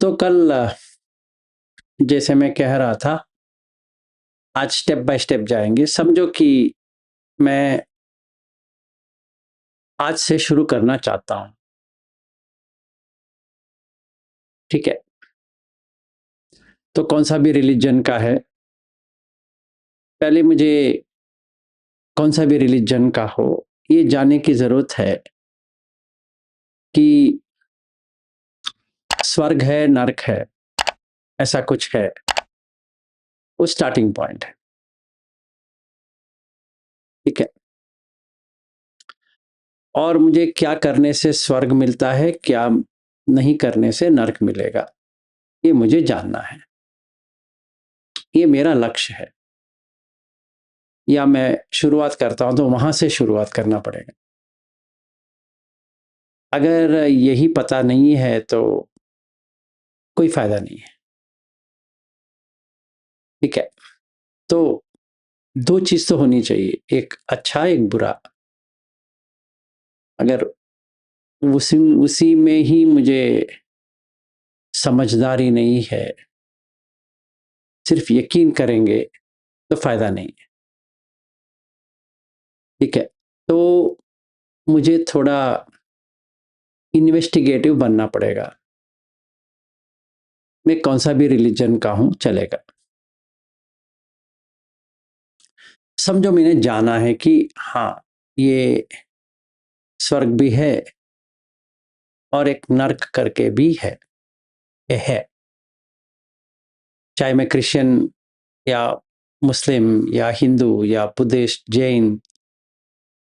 तो कल जैसे मैं कह रहा था, आज स्टेप बाय स्टेप जाएंगे। समझो कि मैं आज से शुरू करना चाहता हूं, ठीक है? तो कौन सा भी रिलीजन का है, पहले मुझे कौन सा भी रिलीजन का हो, ये जानने की जरूरत है कि स्वर्ग है, नरक है, ऐसा कुछ है। वो स्टार्टिंग पॉइंट है, ठीक है? और मुझे क्या करने से स्वर्ग मिलता है, क्या नहीं करने से नरक मिलेगा, ये मुझे जानना है। ये मेरा लक्ष्य है। या मैं शुरुआत करता हूं तो वहां से शुरुआत करना पड़ेगा। अगर यही पता नहीं है तो कोई फायदा नहीं है, ठीक है? तो दो चीज तो होनी चाहिए, एक अच्छा एक बुरा। अगर उसी उसी में ही मुझे समझदारी नहीं है, सिर्फ यकीन करेंगे तो फायदा नहीं है, ठीक है? तो मुझे थोड़ा इन्वेस्टिगेटिव बनना पड़ेगा। मैं कौन सा भी रिलीजन का हूं चलेगा। समझो मैंने जाना है कि हाँ, ये स्वर्ग भी है और एक नर्क करके भी है, ये है। चाहे मैं क्रिश्चियन या मुस्लिम या हिंदू या बुद्धिस्ट, जैन,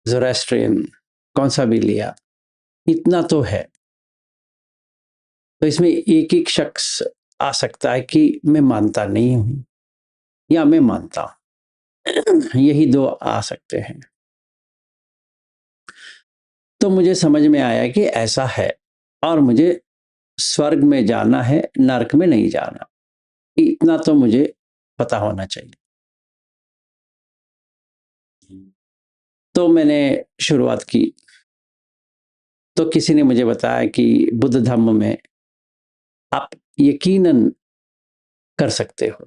ज़ोरास्ट्रियन, कौन सा भी लिया, इतना तो है। तो इसमें एक एक शख्स आ सकता है कि मैं मानता नहीं हूं या मैं मानता हूं, यही दो आ सकते हैं। तो मुझे समझ में आया कि ऐसा है और मुझे स्वर्ग में जाना है, नरक में नहीं जाना, इतना तो मुझे पता होना चाहिए। तो मैंने शुरुआत की, तो किसी ने मुझे बताया कि बुद्ध धर्म में आप यकीनन कर सकते हो।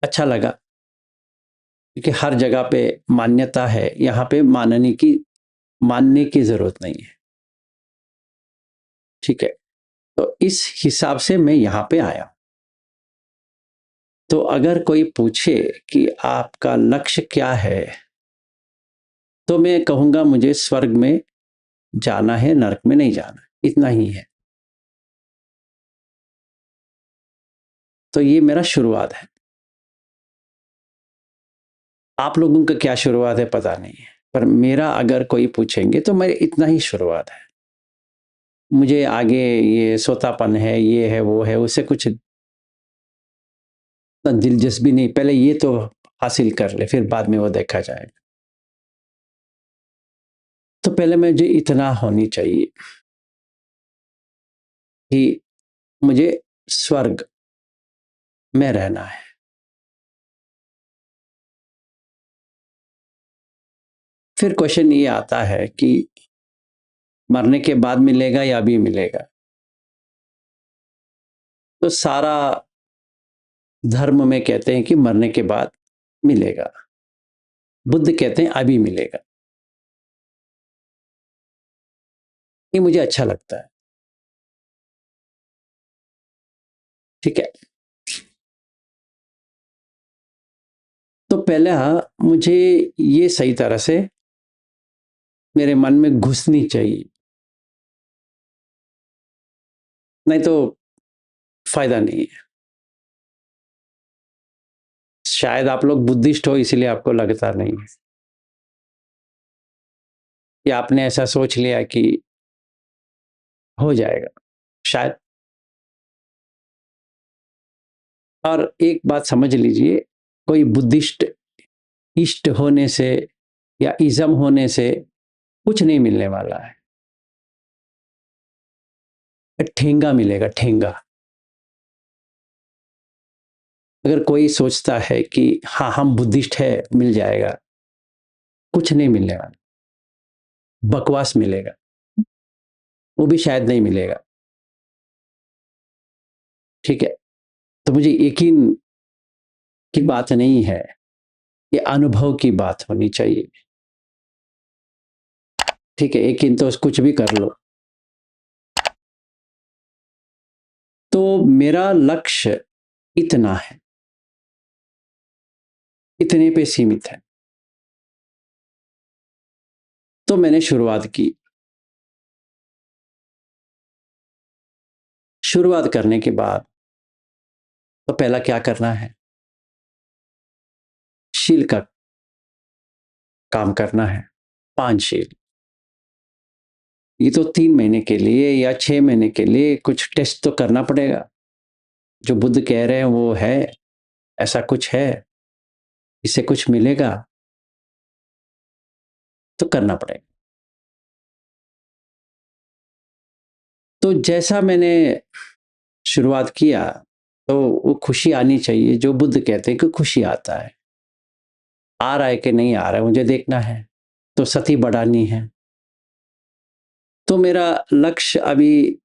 अच्छा लगा, क्योंकि हर जगह पे मान्यता है, यहाँ पे मानने की जरूरत नहीं है, ठीक है? तो इस हिसाब से मैं यहाँ पे आया। तो अगर कोई पूछे कि आपका लक्ष्य क्या है, तो मैं कहूंगा मुझे स्वर्ग में जाना है, नरक में नहीं जाना, इतना ही है। तो ये मेरा शुरुआत है। आप लोगों का क्या शुरुआत है पता नहीं है, पर मेरा अगर कोई पूछेंगे तो मेरे इतना ही शुरुआत है। मुझे आगे ये सोतापन है, ये है, वो है, उससे कुछ दिलचस्पी नहीं। पहले ये तो हासिल कर ले, फिर बाद में वो देखा जाएगा। तो पहले मुझे इतना होनी चाहिए कि मुझे स्वर्ग में रहना है। फिर क्वेश्चन ये आता है कि मरने के बाद मिलेगा या अभी मिलेगा? तो सारा धर्म में कहते हैं कि मरने के बाद मिलेगा, बुद्ध कहते हैं अभी मिलेगा। ये मुझे अच्छा लगता है, ठीक है? तो पहला मुझे ये सही तरह से मेरे मन में घुसनी चाहिए, नहीं तो फायदा नहीं है। शायद आप लोग बुद्धिस्ट हो इसलिए आपको लगता नहीं है, या आपने ऐसा सोच लिया कि हो जाएगा, शायद। और एक बात समझ लीजिए, कोई बुद्धिस्ट इष्ट होने से या इज्म होने से कुछ नहीं मिलने वाला है। ठेंगा मिलेगा, ठेंगा। अगर कोई सोचता है कि हाँ हम बुद्धिस्ट है, मिल जाएगा, कुछ नहीं मिलने वाला, बकवास मिलेगा, वो भी शायद नहीं मिलेगा। ठीक है, तो मुझे यकीन की बात नहीं है, ये अनुभव की बात होनी चाहिए। ठीक है, यकीन तो कुछ भी कर लो। तो मेरा लक्ष्य इतना है, इतने पे सीमित है। तो मैंने शुरुआत की। शुरुआत करने के बाद तो पहला क्या करना है, शील का काम करना है। 5 शील, ये तो 3 महीने के लिए या 6 महीने के लिए कुछ टेस्ट तो करना पड़ेगा। जो बुद्ध कह रहे हैं वो है, ऐसा कुछ है, इससे कुछ मिलेगा, तो करना पड़ेगा। तो जैसा मैंने शुरुआत किया, तो वो खुशी आनी चाहिए, जो बुद्ध कहते हैं कि खुशी आता है। आ रहा है कि नहीं आ रहा है मुझे देखना है, तो सती बढ़ानी है। तो मेरा लक्ष्य अभी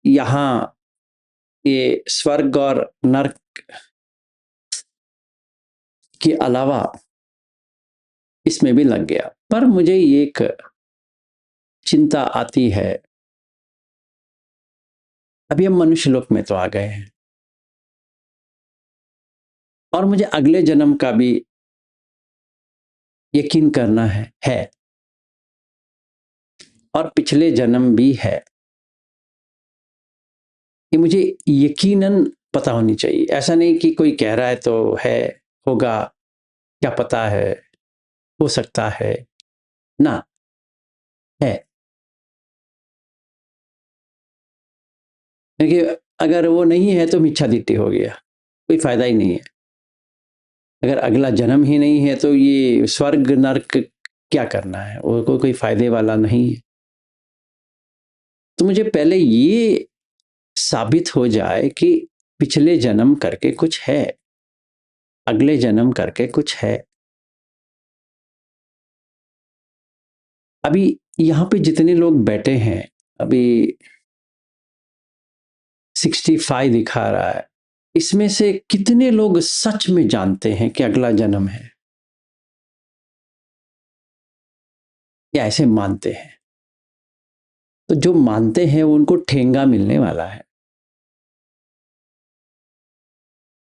यहाँ ये स्वर्ग और नर्क के अलावा इसमें भी लग गया। पर मुझे एक चिंता आती है, अभी हम मनुष्य लोक में तो आ गए हैं और मुझे अगले जन्म का भी यकीन करना है और पिछले जन्म भी है, ये मुझे यकीनन पता होनी चाहिए। ऐसा नहीं कि कोई कह रहा है तो है, होगा, क्या पता है, हो सकता है ना, है। देखिए, अगर वो नहीं है तो मिथ्यादित्य हो गया, कोई फायदा ही नहीं है। अगर अगला जन्म ही नहीं है तो ये स्वर्ग नर्क क्या करना है, वो कोई फायदे वाला नहीं है। तो मुझे पहले ये साबित हो जाए कि पिछले जन्म करके कुछ है, अगले जन्म करके कुछ है। अभी यहाँ पे जितने लोग बैठे हैं, अभी 65 दिखा रहा है, इसमें से कितने लोग सच में जानते हैं कि अगला जन्म है, या ऐसे मानते हैं? तो जो मानते हैं उनको ठेंगा मिलने वाला है,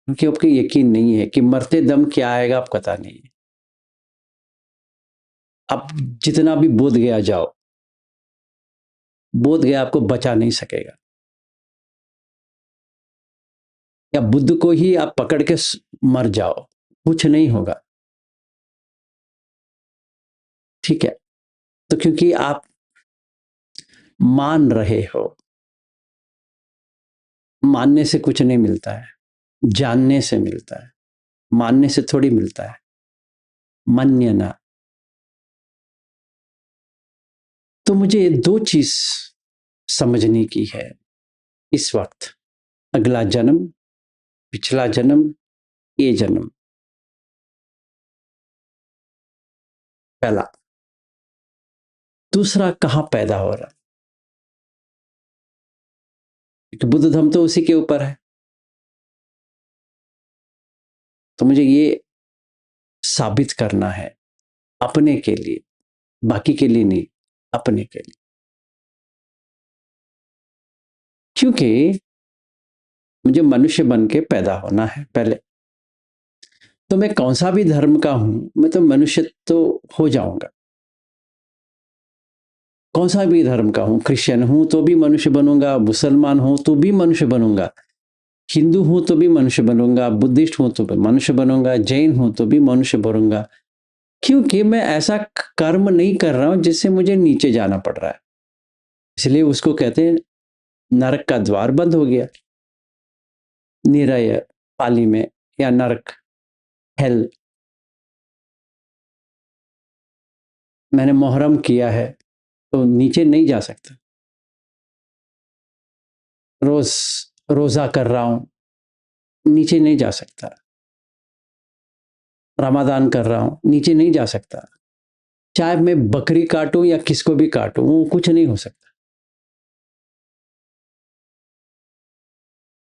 क्योंकि आपको यकीन नहीं है कि मरते दम क्या आएगा, आप पता नहीं। अब जितना भी बोध गया जाओ, बोध गया आपको बचा नहीं सकेगा, या बुद्ध को ही आप पकड़ के मर जाओ, कुछ नहीं होगा। ठीक है, तो क्योंकि आप मान रहे हो, मानने से कुछ नहीं मिलता है, जानने से मिलता है, मानने से थोड़ी मिलता है। मन्यना। तो मुझे ये 2 चीज समझने की है इस वक्त, अगला जन्म, पिछला जन्म, ये जन्म। पहला। दूसरा, कहां पैदा हो रहा है, क्योंकि बुद्ध धर्म तो उसी के ऊपर है। तो मुझे ये साबित करना है अपने के लिए, बाकी के लिए नहीं, अपने के लिए। क्योंकि मुझे मनुष्य बन के पैदा होना है पहले, तो मैं कौन सा भी धर्म का हूं, मैं तो मनुष्य तो हो जाऊंगा। कौन सा भी धर्म का हूं, क्रिश्चियन हूं तो भी मनुष्य बनूंगा, मुसलमान हूं तो भी मनुष्य बनूंगा, हिंदू हूं तो भी मनुष्य बनूंगा, बुद्धिस्ट हूं तो भी मनुष्य बनूंगा, जैन हूं तो भी मनुष्य बनूंगा। क्योंकि मैं ऐसा कर्म नहीं कर रहा हूं जिससे मुझे नीचे जाना पड़ रहा है, इसलिए उसको कहते हैं नरक का द्वार बंद हो गया। निरय पाली में, या नरक, हेल। मैंने मुहर्रम किया है तो नीचे नहीं जा सकता, रोज रोजा कर रहा हूं, नीचे नहीं जा सकता, रमादान कर रहा हूं, नीचे नहीं जा सकता, चाहे मैं बकरी काटूं या किसको भी काटूं, वो कुछ नहीं हो सकता।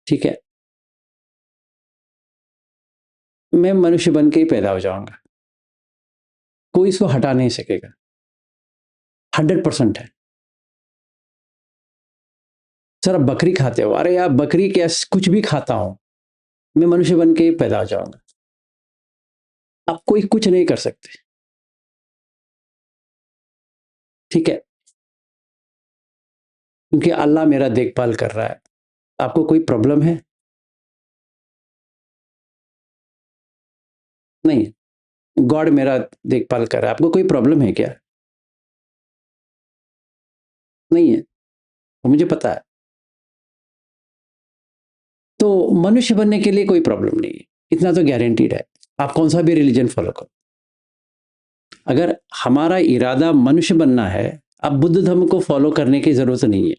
ठीक है, मैं मनुष्य बन के ही पैदा हो जाऊंगा, कोई इसको हटा नहीं सकेगा। 100% है। सर आप बकरी खाते हो, अरे यार बकरी क्या, कुछ भी खाता हूं, मैं मनुष्य बन के ही पैदा हो जाऊंगा। आप कोई कुछ नहीं कर सकते। ठीक है, क्योंकि अल्लाह मेरा देखभाल कर रहा है। आपको कोई प्रॉब्लम है? नहीं है। गॉड मेरा देखभाल कर रहा है, आपको कोई प्रॉब्लम है क्या? नहीं है, वो मुझे पता है। तो मनुष्य बनने के लिए कोई प्रॉब्लम नहीं है, इतना तो गारंटीड है। आप कौन सा भी रिलीजन फॉलो करो, अगर हमारा इरादा मनुष्य बनना है, अब बुद्ध धर्म को फॉलो करने की जरूरत नहीं है,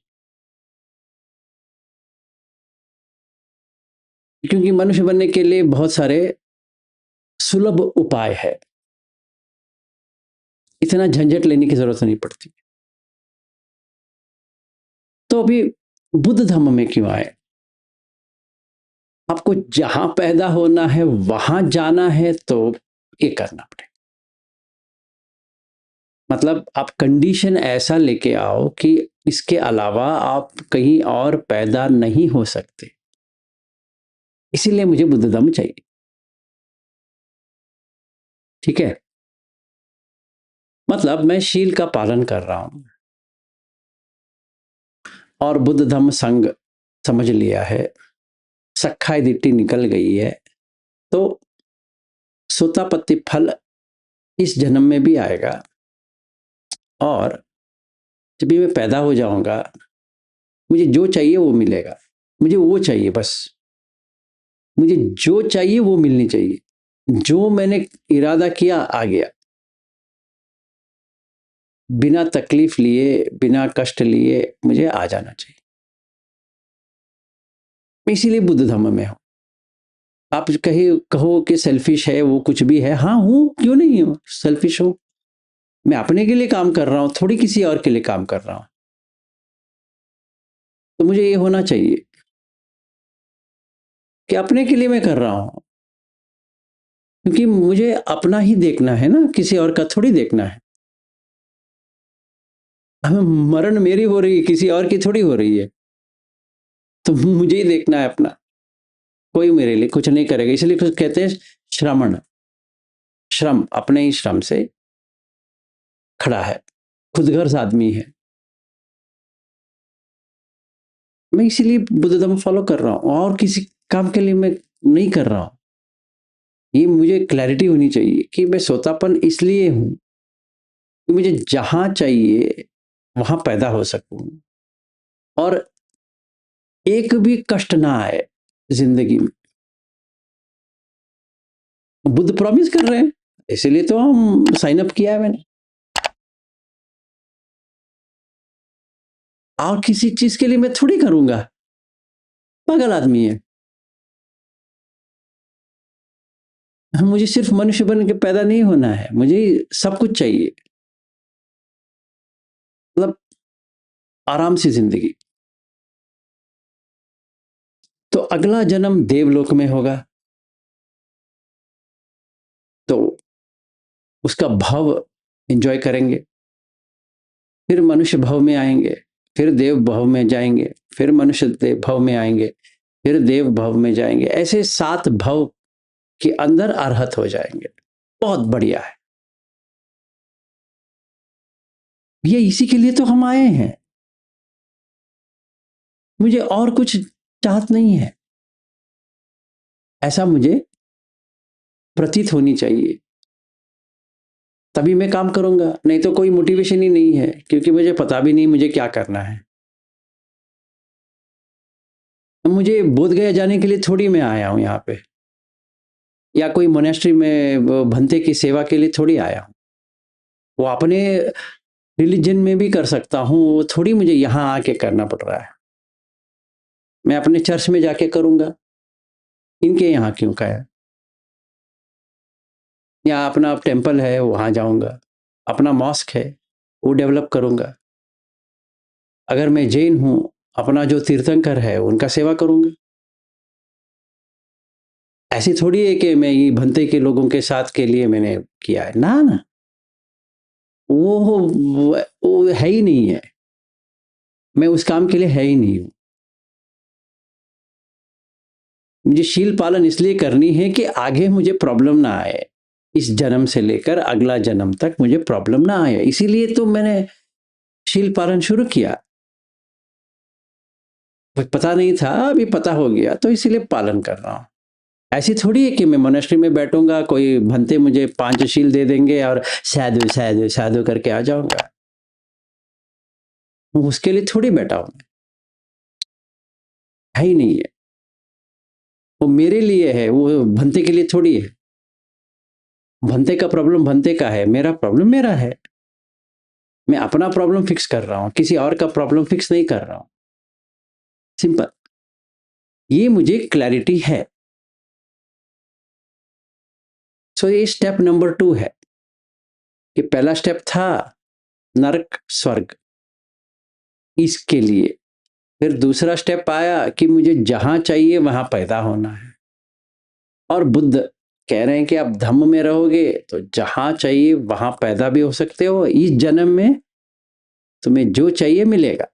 क्योंकि मनुष्य बनने के लिए बहुत सारे सुलभ उपाय है, इतना झंझट लेने की जरूरत नहीं पड़ती। तो अभी बुद्ध धर्म में क्यों आए? आपको जहां पैदा होना है वहां जाना है तो ये करना पड़ेगा। मतलब आप कंडीशन ऐसा लेके आओ कि इसके अलावा आप कहीं और पैदा नहीं हो सकते, इसीलिए मुझे बुद्ध धर्म चाहिए। ठीक है, मतलब मैं शील का पालन कर रहा हूं और बुद्ध धम्म संघ समझ लिया है, सखाई दिट्टी निकल गई है, तो सोतापत्ति फल इस जन्म में भी आएगा। और जब भी मैं पैदा हो जाऊंगा, मुझे जो चाहिए वो मिलेगा, मुझे वो चाहिए बस, मुझे जो चाहिए वो मिलनी चाहिए, जो मैंने इरादा किया आ गया, बिना तकलीफ लिए बिना कष्ट लिए मुझे आ जाना चाहिए। मैं इसीलिए बुद्ध धर्म में हूं। आप कहीं कहो कि सेल्फिश है, वो कुछ भी है, हाँ हूं, क्यों नहीं हूं, सेल्फिश हूं। मैं अपने के लिए काम कर रहा हूं, थोड़ी किसी और के लिए काम कर रहा हूं। तो मुझे ये होना चाहिए कि अपने के लिए मैं कर रहा हूं, क्योंकि मुझे अपना ही देखना है ना, किसी और का थोड़ी देखना है। हमें मरण मेरी हो रही है, किसी और की थोड़ी हो रही है, तो मुझे ही देखना है अपना। कोई मेरे लिए कुछ नहीं करेगा, इसलिए कुछ कहते हैं श्रमण, श्रम, अपने ही श्रम से खड़ा है, खुदगर्ज आदमी है। मैं इसीलिए बुद्ध धर्म फॉलो कर रहा हूं, और किसी काम के लिए मैं नहीं कर रहा हूं। ये मुझे क्लैरिटी होनी चाहिए कि मैं सोतापन इसलिए हूं कि मुझे जहां चाहिए वहां पैदा हो सकूं, और एक भी कष्ट ना आए जिंदगी में। बुद्ध प्रॉमिस कर रहे हैं, इसीलिए तो हम साइन अप किया है मैंने। और किसी चीज के लिए मैं थोड़ी करूंगा, पागल आदमी है। मुझे सिर्फ मनुष्य बन के पैदा नहीं होना है, मुझे सब कुछ चाहिए, मतलब आराम से जिंदगी। तो अगला जन्म देवलोक में होगा, तो उसका भाव एंजॉय करेंगे, फिर मनुष्य भाव में आएंगे, फिर देव भाव में जाएंगे, फिर मनुष्य देव भाव में आएंगे, फिर देव भाव में जाएंगे, ऐसे 7 भाव के अंदर अरहत हो जाएंगे। बहुत बढ़िया है, ये इसी के लिए तो हम आए हैं, मुझे और कुछ चाहत नहीं है, ऐसा मुझे प्रतीत होनी चाहिए, तभी मैं काम करूंगा, नहीं तो कोई मोटिवेशन ही नहीं है, क्योंकि मुझे पता भी नहीं मुझे क्या करना है। मुझे बोध गया जाने के लिए थोड़ी मैं आया हूं यहाँ पे, या कोई मोनेस्ट्री में भंते की सेवा के लिए थोड़ी आया हूं। वो अपने रिलीजन में भी कर सकता हूँ, वो थोड़ी मुझे यहाँ आके करना पड़ रहा है। मैं अपने चर्च में जाके करूंगा, इनके यहाँ क्यों का है? या अपना टेम्पल है वहां जाऊंगा, अपना मॉस्क है वो डेवलप करूंगा। अगर मैं जैन हूं, अपना जो तीर्थंकर है उनका सेवा करूंगा। ऐसी थोड़ी है कि मैं ये भंते के लोगों के साथ के लिए मैंने किया है, ना ना, वो है ही नहीं है, मैं उस काम के लिए है ही नहीं हूँ। मुझे शील पालन इसलिए करनी है कि आगे मुझे प्रॉब्लम ना आए, इस जन्म से लेकर अगला जन्म तक मुझे प्रॉब्लम ना आए, इसीलिए तो मैंने शील पालन शुरू किया। पता नहीं था, अभी पता हो गया तो इसीलिए पालन कर रहा हूँ। ऐसी थोड़ी है कि मैं मोनेस्ट्री में बैठूंगा, कोई भंते मुझे 5 शील दे देंगे और साधु साधु साधु करके आ जाऊंगा। उसके लिए थोड़ी बैठा हूं, है ही नहीं है। वो मेरे लिए है, वो भंते के लिए थोड़ी है। भंते का प्रॉब्लम भंते का है, मेरा प्रॉब्लम मेरा है। मैं अपना प्रॉब्लम फिक्स कर रहा हूं, किसी और का प्रॉब्लम फिक्स नहीं कर रहा हूं। सिंपल, ये मुझे क्लैरिटी है। सो ये स्टेप नंबर 2 है कि पहला स्टेप था नरक स्वर्ग, इसके लिए। फिर दूसरा स्टेप आया कि मुझे जहां चाहिए वहां पैदा होना है, और बुद्ध कह रहे हैं कि आप धम्म में रहोगे तो जहां चाहिए वहां पैदा भी हो सकते हो, इस जन्म में तुम्हें जो चाहिए मिलेगा।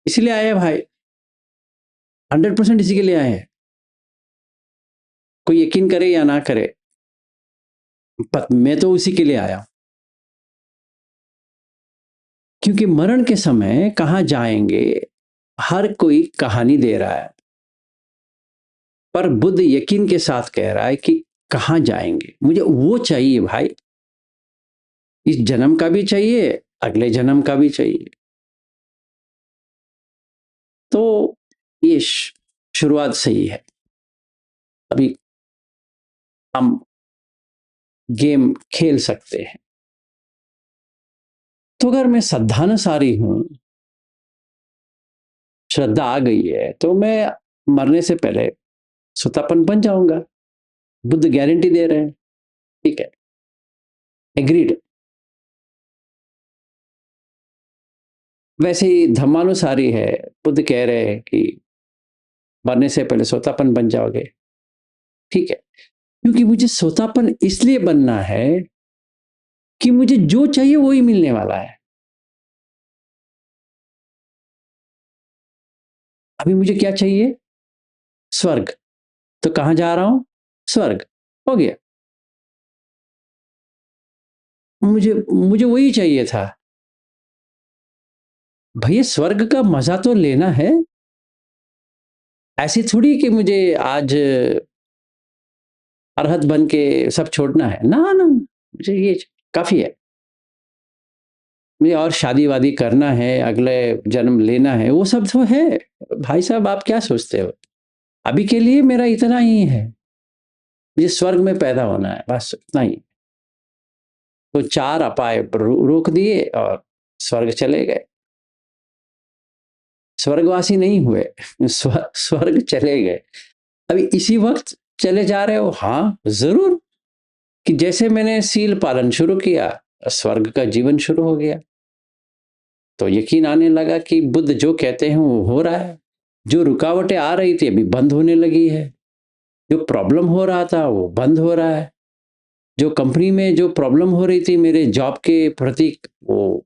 इसलिए आए भाई, 100% इसी के लिए आए हैं। कोई यकीन करे या ना करे, मैं तो उसी के लिए आया हूं। क्योंकि मरण के समय कहां जाएंगे, हर कोई कहानी दे रहा है, पर बुद्ध यकीन के साथ कह रहा है कि कहां जाएंगे, मुझे वो चाहिए भाई। इस जन्म का भी चाहिए, अगले जन्म का भी चाहिए। तो ये शुरुआत सही है। अभी हम गेम खेल सकते हैं। तो अगर मैं श्रद्धानुसारी हूं, श्रद्धा आ गई है, तो मैं मरने से पहले सुतापन बन जाऊंगा। बुद्ध गारंटी दे रहे हैं, ठीक है, एग्रीड। वैसे ही धर्मानुसारी है, बुद्ध कह रहे हैं कि मरने से पहले सोतापन बन जाओगे, ठीक है। क्योंकि मुझे सोतापन इसलिए बनना है कि मुझे जो चाहिए वही मिलने वाला है। अभी मुझे क्या चाहिए? स्वर्ग। तो कहां जा रहा हूं? स्वर्ग। हो गया। मुझे मुझे वही चाहिए था। भैया स्वर्ग का मजा तो लेना है। ऐसी थोड़ी कि मुझे आज अरहत बन के सब छोड़ना है, ना ना, मुझे ये काफी है। मुझे और शादी वादी करना है, अगले जन्म लेना है, वो सब तो है। भाई साहब आप क्या सोचते हो? अभी के लिए मेरा इतना ही है, मुझे स्वर्ग में पैदा होना है, बस इतना ही। तो 4 अपाय रोक दिए और स्वर्ग चले गए। स्वर्गवासी नहीं हुए, स्वर्ग चले गए। अभी इसी वक्त चले जा रहे हो? हाँ जरूर। कि जैसे मैंने सील पालन शुरू किया, स्वर्ग का जीवन शुरू हो गया। तो यकीन आने लगा कि बुद्ध जो कहते हैं वो हो रहा है। जो रुकावटें आ रही थी अभी बंद होने लगी है। जो प्रॉब्लम हो रहा था वो बंद हो रहा है। जो कंपनी में जो प्रॉब्लम हो रही थी मेरे जॉब के प्रति, वो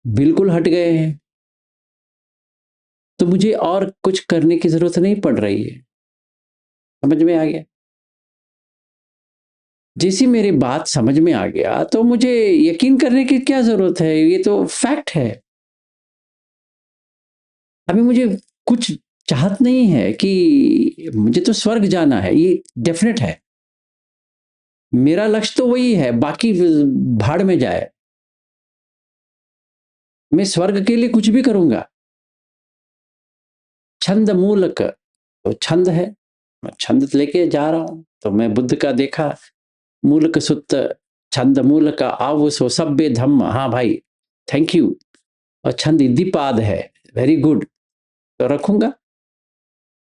बिल्कुल हट गए हैं। तो मुझे और कुछ करने की जरूरत नहीं पड़ रही है। समझ में आ गया? जैसी मेरी बात समझ में आ गया तो मुझे यकीन करने की क्या जरूरत है, ये तो फैक्ट है। अभी मुझे कुछ चाहत नहीं है कि मुझे तो स्वर्ग जाना है, ये डेफिनेट है। मेरा लक्ष्य तो वही है, बाकी भाड़ में जाए। मैं स्वर्ग के लिए कुछ भी करूंगा। छंद मूलक, तो छंद है, मैं छंद लेके जा रहा हूं। तो मैं बुद्ध का देखा, मूलक सुत्त छंद मूलक आव सो सभ्य धम्म। हाँ भाई, थैंक यू। और छंद इद्धिपाद है, वेरी गुड। तो रखूंगा।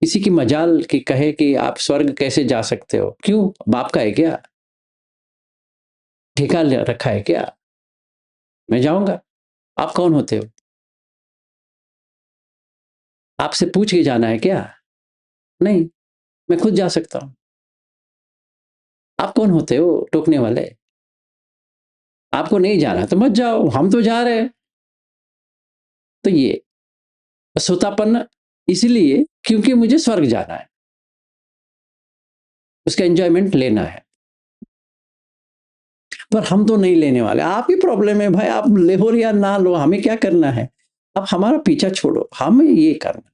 किसी की मजाल की कहे कि आप स्वर्ग कैसे जा सकते हो, क्यों, बाप का है क्या? ठेका रखा है क्या? मैं जाऊंगा। आप कौन होते हो? आपसे पूछ के जाना है क्या? नहीं, मैं खुद जा सकता हूं। आप कौन होते हो टोकने वाले? आपको नहीं जाना तो मत जाओ, हम तो जा रहे हैं। तो ये सोतापन इसलिए क्योंकि मुझे स्वर्ग जाना है, उसका एंजॉयमेंट लेना है। पर हम तो नहीं लेने वाले। आपकी प्रॉब्लम है भाई, आप लो या ना लो, हमें क्या करना है? अब हमारा पीछा छोड़ो, हमें ये करना।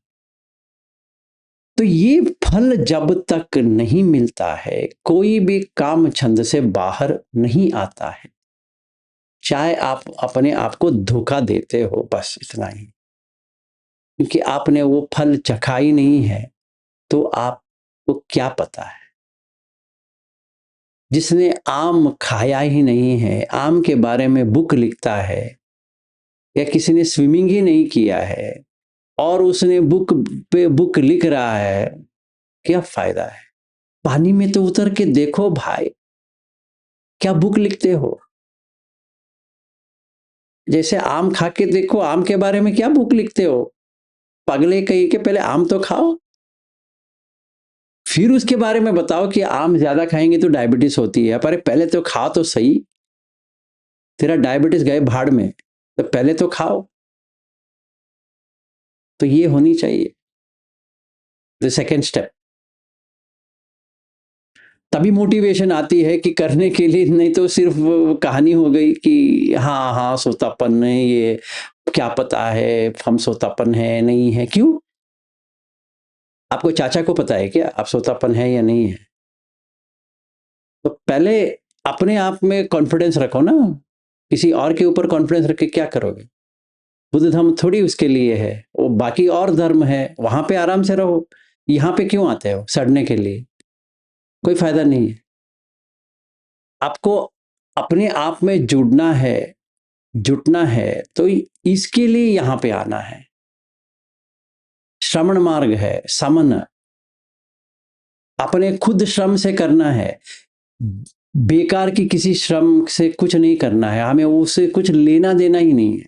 तो ये फल जब तक नहीं मिलता है, कोई भी काम छंद से बाहर नहीं आता है। चाहे आप अपने आप को धोखा देते हो, बस इतना ही। क्योंकि आपने वो फल चखा ही नहीं है, तो आपको क्या पता है? जिसने आम खाया ही नहीं है, आम के बारे में बुक लिखता है, या किसी ने स्विमिंग ही नहीं किया है और उसने बुक पे बुक लिख रहा है, क्या फायदा है? पानी में तो उतर के देखो भाई, क्या बुक लिखते हो? जैसे आम खा के देखो, आम के बारे में क्या बुक लिखते हो? पगले कहीं के, पहले आम तो खाओ, फिर उसके बारे में बताओ कि आम ज्यादा खाएंगे तो डायबिटीज होती है। पर पहले तो खाओ तो सही, तेरा डायबिटीज गए भाड़ में, तो पहले तो खाओ। तो ये होनी चाहिए द सेकेंड स्टेप। तभी मोटिवेशन आती है कि करने के लिए, नहीं तो सिर्फ कहानी हो गई कि हाँ हाँ सोतापन है ये, क्या पता है हम सोतापन है नहीं है। क्यों? आपको चाचा को पता है क्या आप सोतापन है या नहीं है? तो पहले अपने आप में कॉन्फिडेंस रखो ना। किसी और के ऊपर कॉन्फिडेंस रख के क्या करोगे? बुद्ध धर्म थोड़ी उसके लिए है, वो बाकी और धर्म है, वहां पे आराम से रहो। यहाँ पे क्यों आते हो सड़ने के लिए? कोई फायदा नहीं है। आपको अपने आप में जुटना है, तो इसके लिए यहां पे आना है। श्रमण मार्ग है, समन, अपने खुद श्रम से करना है। बेकार की किसी श्रम से कुछ नहीं करना है, हमें उससे कुछ लेना देना ही नहीं है।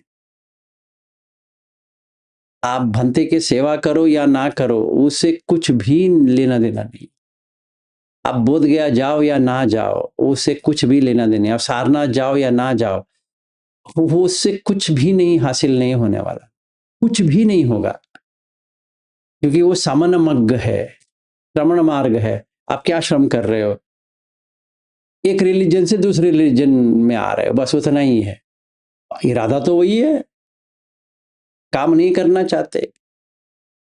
आप भंते के सेवा करो या ना करो, उससे कुछ भी लेना देना नहीं। आप बोध गया जाओ या ना जाओ, उससे कुछ भी लेना देना। आप सारनाथ जाओ या ना जाओ, वो उससे कुछ भी नहीं हासिल नहीं होने वाला, कुछ भी नहीं होगा। क्योंकि वो समन मग्ग है, श्रमण मार्ग है। आप क्या श्रम कर रहे हो? एक रिलीजन से दूसरे रिलीजन में आ रहे हो, बस उतना ही है। इरादा तो वही है, काम नहीं करना चाहते,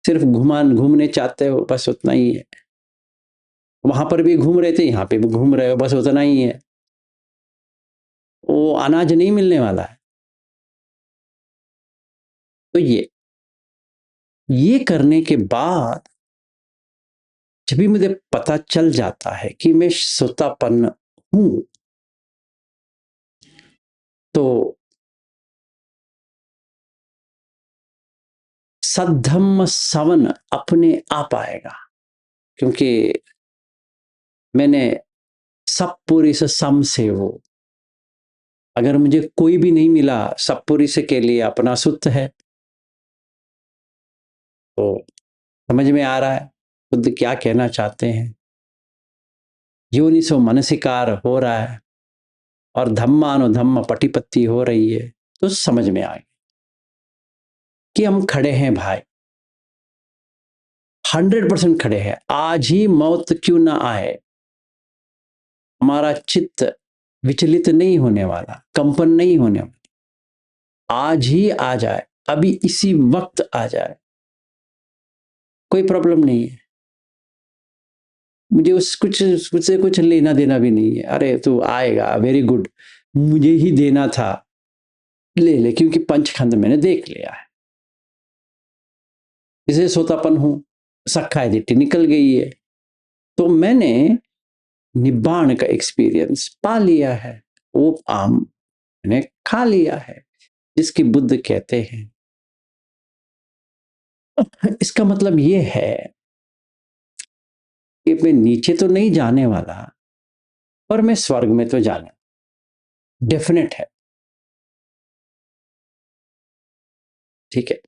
सिर्फ घूमने चाहते हो, बस उतना ही है। वहां पर भी घूम रहे थे, यहाँ पे भी घूम रहे हो, बस उतना ही है। वो अनाज नहीं मिलने वाला है। तो ये करने के बाद जब भी मुझे पता चल जाता है कि मैं सोतापन्न हूं, तो सद्धम्म सवन अपने आप आएगा। क्योंकि मैंने सब पूरी से सम से वो, अगर मुझे कोई भी नहीं मिला सब पूरी से के लिए अपना सुत है। तो समझ में आ रहा है बुद्ध क्या कहना चाहते हैं। योनिसो मनसिकार हो रहा है और धम्मानुधम्म पटिपत्ति हो रही है, तो समझ में आ गया कि हम खड़े हैं भाई, 100% खड़े हैं। आज ही मौत क्यों ना आए, हमारा चित्त विचलित नहीं होने वाला, कंपन नहीं होने वाला। आज ही आ जाए, अभी इसी वक्त आ जाए, कोई प्रॉब्लम नहीं है। मुझे उससे कुछ लेना देना भी नहीं है। अरे तू आएगा, वेरी गुड, मुझे ही देना था, ले ले, क्योंकि पंचखंड मैंने देख लिया है। इसे सोतापन हूं, सख्खाई दिट्टी निकल गई है। तो मैंने निब्बाण का एक्सपीरियंस पा लिया है, वो आम मैंने खा लिया है, जिसकी बुद्ध कहते हैं। इसका मतलब ये है कि मैं नीचे तो नहीं जाने वाला, पर मैं स्वर्ग में तो जाना डेफिनेट है। ठीक है।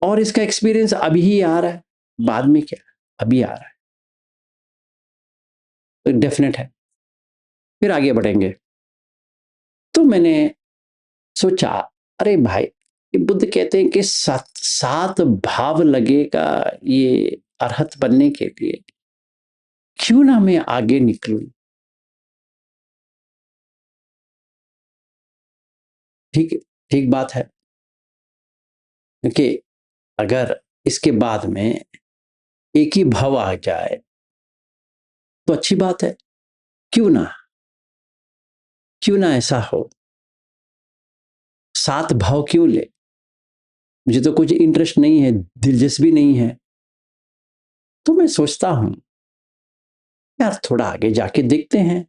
और इसका एक्सपीरियंस अभी ही आ रहा है, बाद में क्या, अभी आ रहा है, तो डेफिनेट है। फिर आगे बढ़ेंगे। तो मैंने सोचा, अरे भाई, ये बुद्ध कहते हैं कि सात सात भाव लगेगा ये अरहत बनने के लिए, क्यों ना मैं आगे निकलूं। ठीक ठीक बात है, क्योंकि अगर इसके बाद में एक ही भाव आ जाए तो अच्छी बात है, क्यों ना, क्यों ना ऐसा हो। सात भाव क्यों ले, मुझे तो कुछ इंटरेस्ट नहीं है, दिलचस्पी नहीं है। तो मैं सोचता हूं, यार थोड़ा आगे जाके देखते हैं,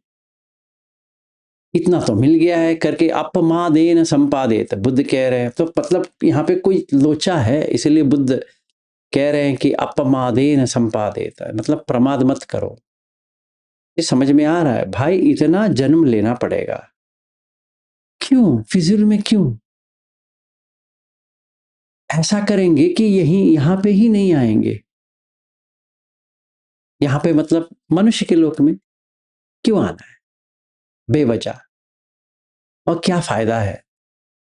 इतना तो मिल गया है करके अपमादेन संपादित बुद्ध कह रहे हैं। तो मतलब यहाँ पे कोई लोचा है, इसलिए बुद्ध कह रहे हैं कि अपमादेन संपादित, मतलब प्रमाद मत करो। ये समझ में आ रहा है भाई, इतना जन्म लेना पड़ेगा, क्यों फिजूल में, क्यों ऐसा करेंगे कि यही यहाँ पे ही नहीं आएंगे, यहाँ पे मतलब मनुष्य के लोक में क्यों आना है बेवजह, और क्या फायदा है,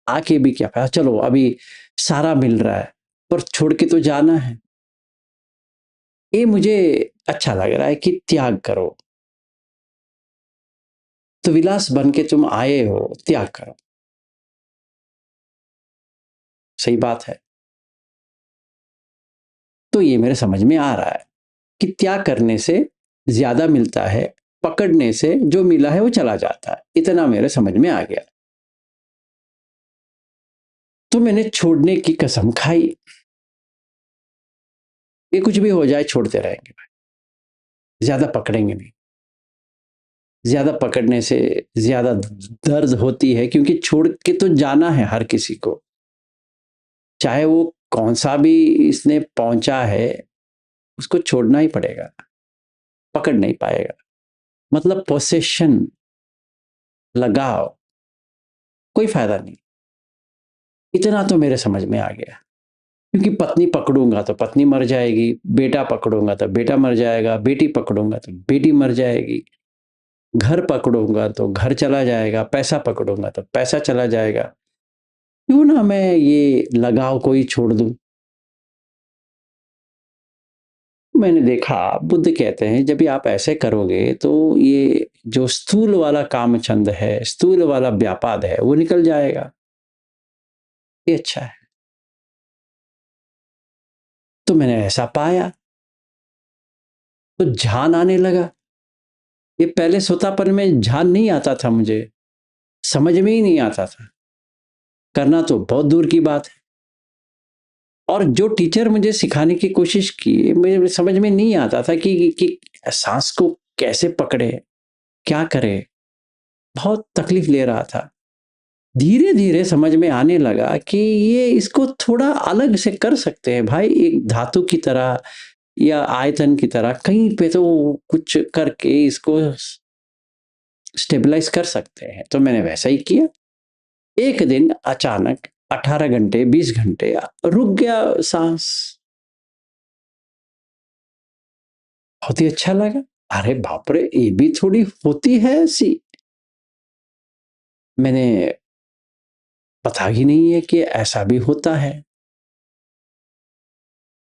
आके भी क्या फायदा। चलो अभी सारा मिल रहा है, पर छोड़ के तो जाना है। ये मुझे अच्छा लग रहा है कि त्याग करो, तो विलास बन के तुम आए हो, त्याग करो। सही बात है। तो ये मेरे समझ में आ रहा है कि त्याग करने से ज्यादा मिलता है, पकड़ने से जो मिला है वो चला जाता है, इतना मेरे समझ में आ गया। तो मैंने छोड़ने की कसम खाई, ये कुछ भी हो जाए छोड़ते रहेंगे भाई, ज्यादा पकड़ेंगे नहीं। ज्यादा पकड़ने से ज्यादा दर्द होती है, क्योंकि छोड़ के तो जाना है हर किसी को, चाहे वो कौन सा भी इसने पहुंचा है, उसको छोड़ना ही पड़ेगा, पकड़ नहीं पाएगा। मतलब पोसेशन, लगाव, कोई फायदा नहीं। इतना तो मेरे समझ में आ गया, क्योंकि पत्नी पकड़ूंगा तो पत्नी मर जाएगी, बेटा पकड़ूंगा तो बेटा मर जाएगा, बेटी पकड़ूंगा तो बेटी मर जाएगी, घर पकड़ूंगा तो घर चला जाएगा, पैसा पकड़ूंगा तो पैसा चला जाएगा, क्यों ना मैं ये लगाव को ही छोड़ दूं। मैंने देखा, बुद्ध कहते हैं जब भी आप ऐसे करोगे तो ये जो स्थूल वाला कामचंद है, स्थूल वाला व्यापाद है, वो निकल जाएगा। ये अच्छा है। तो मैंने ऐसा पाया, तो ध्यान आने लगा। ये पहले सोतापन में ध्यान नहीं आता था मुझे, समझ में ही नहीं आता था, करना तो बहुत दूर की बात है। और जो टीचर मुझे सिखाने की कोशिश की, मुझे समझ में नहीं आता था कि सांस को कैसे पकड़े, क्या करे, बहुत तकलीफ ले रहा था। धीरे धीरे समझ में आने लगा कि ये इसको थोड़ा अलग से कर सकते हैं भाई, एक धातु की तरह या आयतन की तरह कहीं पे तो कुछ करके इसको स्टेबलाइज कर सकते हैं। तो मैंने वैसा ही किया। एक दिन अचानक 18 घंटे 20 घंटे रुक गया सांस, बहुत ही अच्छा लगा। अरे बाप रे, ये भी थोड़ी होती है ऐसी, मैंने पता ही नहीं है कि ऐसा भी होता है।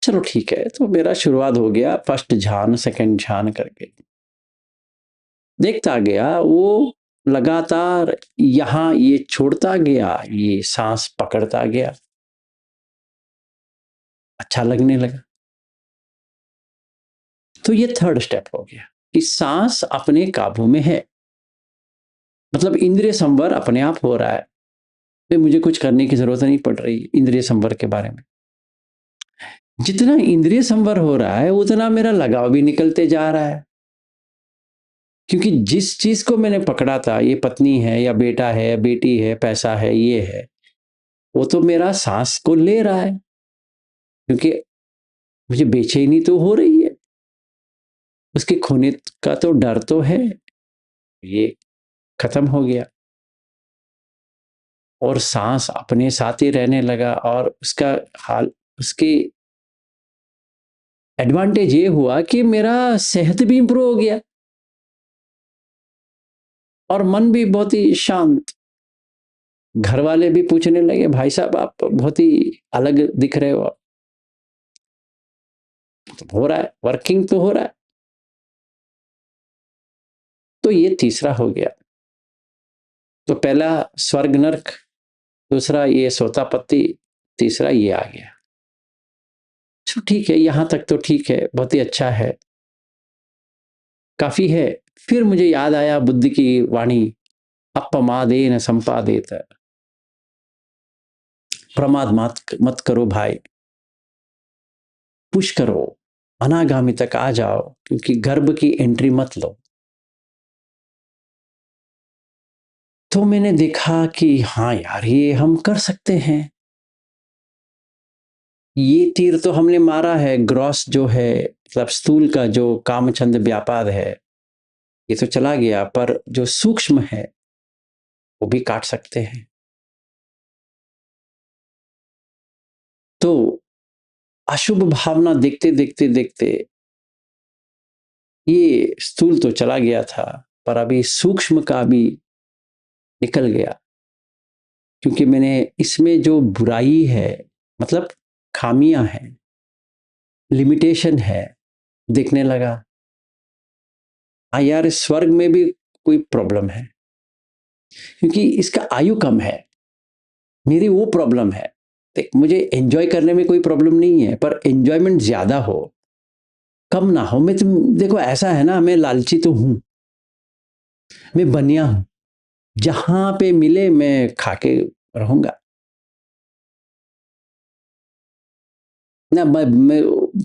चलो ठीक है, तो मेरा शुरुआत हो गया फर्स्ट ध्यान सेकंड ध्यान करके, देखता गया वो लगातार, यहाँ ये छोड़ता गया, ये सांस पकड़ता गया, अच्छा लगने लगा। तो ये थर्ड स्टेप हो गया कि सांस अपने काबू में है, मतलब इंद्रिय संवर अपने आप हो रहा है, तो मुझे कुछ करने की जरूरत नहीं पड़ रही इंद्रिय संवर के बारे में। जितना इंद्रिय संवर हो रहा है उतना मेरा लगाव भी निकलते जा रहा है, क्योंकि जिस चीज को मैंने पकड़ा था, ये पत्नी है या बेटा है या बेटी है, पैसा है, ये है, वो तो मेरा सांस को ले रहा है, क्योंकि मुझे बेचैनी तो हो रही है, उसके खोने का तो डर तो है। ये खत्म हो गया, और सांस अपने साथ ही रहने लगा, और उसका हाल, उसकी एडवांटेज ये हुआ कि मेरा सेहत भी इंप्रूव हो गया और मन भी बहुत ही शांत। घर वाले भी पूछने लगे, भाई साहब आप बहुत ही अलग दिख रहे हो। तो हो रहा है, वर्किंग तो हो रहा है। तो ये तीसरा हो गया। तो पहला स्वर्ग नरक, दूसरा ये सोतापत्ति, तीसरा ये आ गया। तो ठीक है, यहां तक तो ठीक है, बहुत ही अच्छा है, काफी है। फिर मुझे याद आया बुद्ध की वाणी, अपमादेन संपादेत, प्रमाद मत करो भाई, पुश करो, अनागामी तक आ जाओ, क्योंकि गर्भ की एंट्री मत लो। तो मैंने देखा कि हाँ यार, ये हम कर सकते हैं। ये तीर तो हमने मारा है, ग्रॉस जो है, मतलब स्थूल का जो कामचंद व्यापार है, ये तो चला गया, पर जो सूक्ष्म है वो भी काट सकते हैं। तो अशुभ भावना देखते देखते देखते ये स्थूल तो चला गया था, पर अभी सूक्ष्म का भी निकल गया, क्योंकि मैंने इसमें जो बुराई है, मतलब खामियां हैं, लिमिटेशन है, देखने लगा। हाँ यार, स्वर्ग में भी कोई प्रॉब्लम है, क्योंकि इसका आयु कम है। मेरी वो प्रॉब्लम है, देख मुझे एंजॉय करने में कोई प्रॉब्लम नहीं है, पर एंजॉयमेंट ज्यादा हो, कम ना हो। मैं तुम देखो, ऐसा है ना, मैं लालची तो हूं, मैं बनिया हूं, जहां पे मिले मैं खाके रहूंगा ना। मैं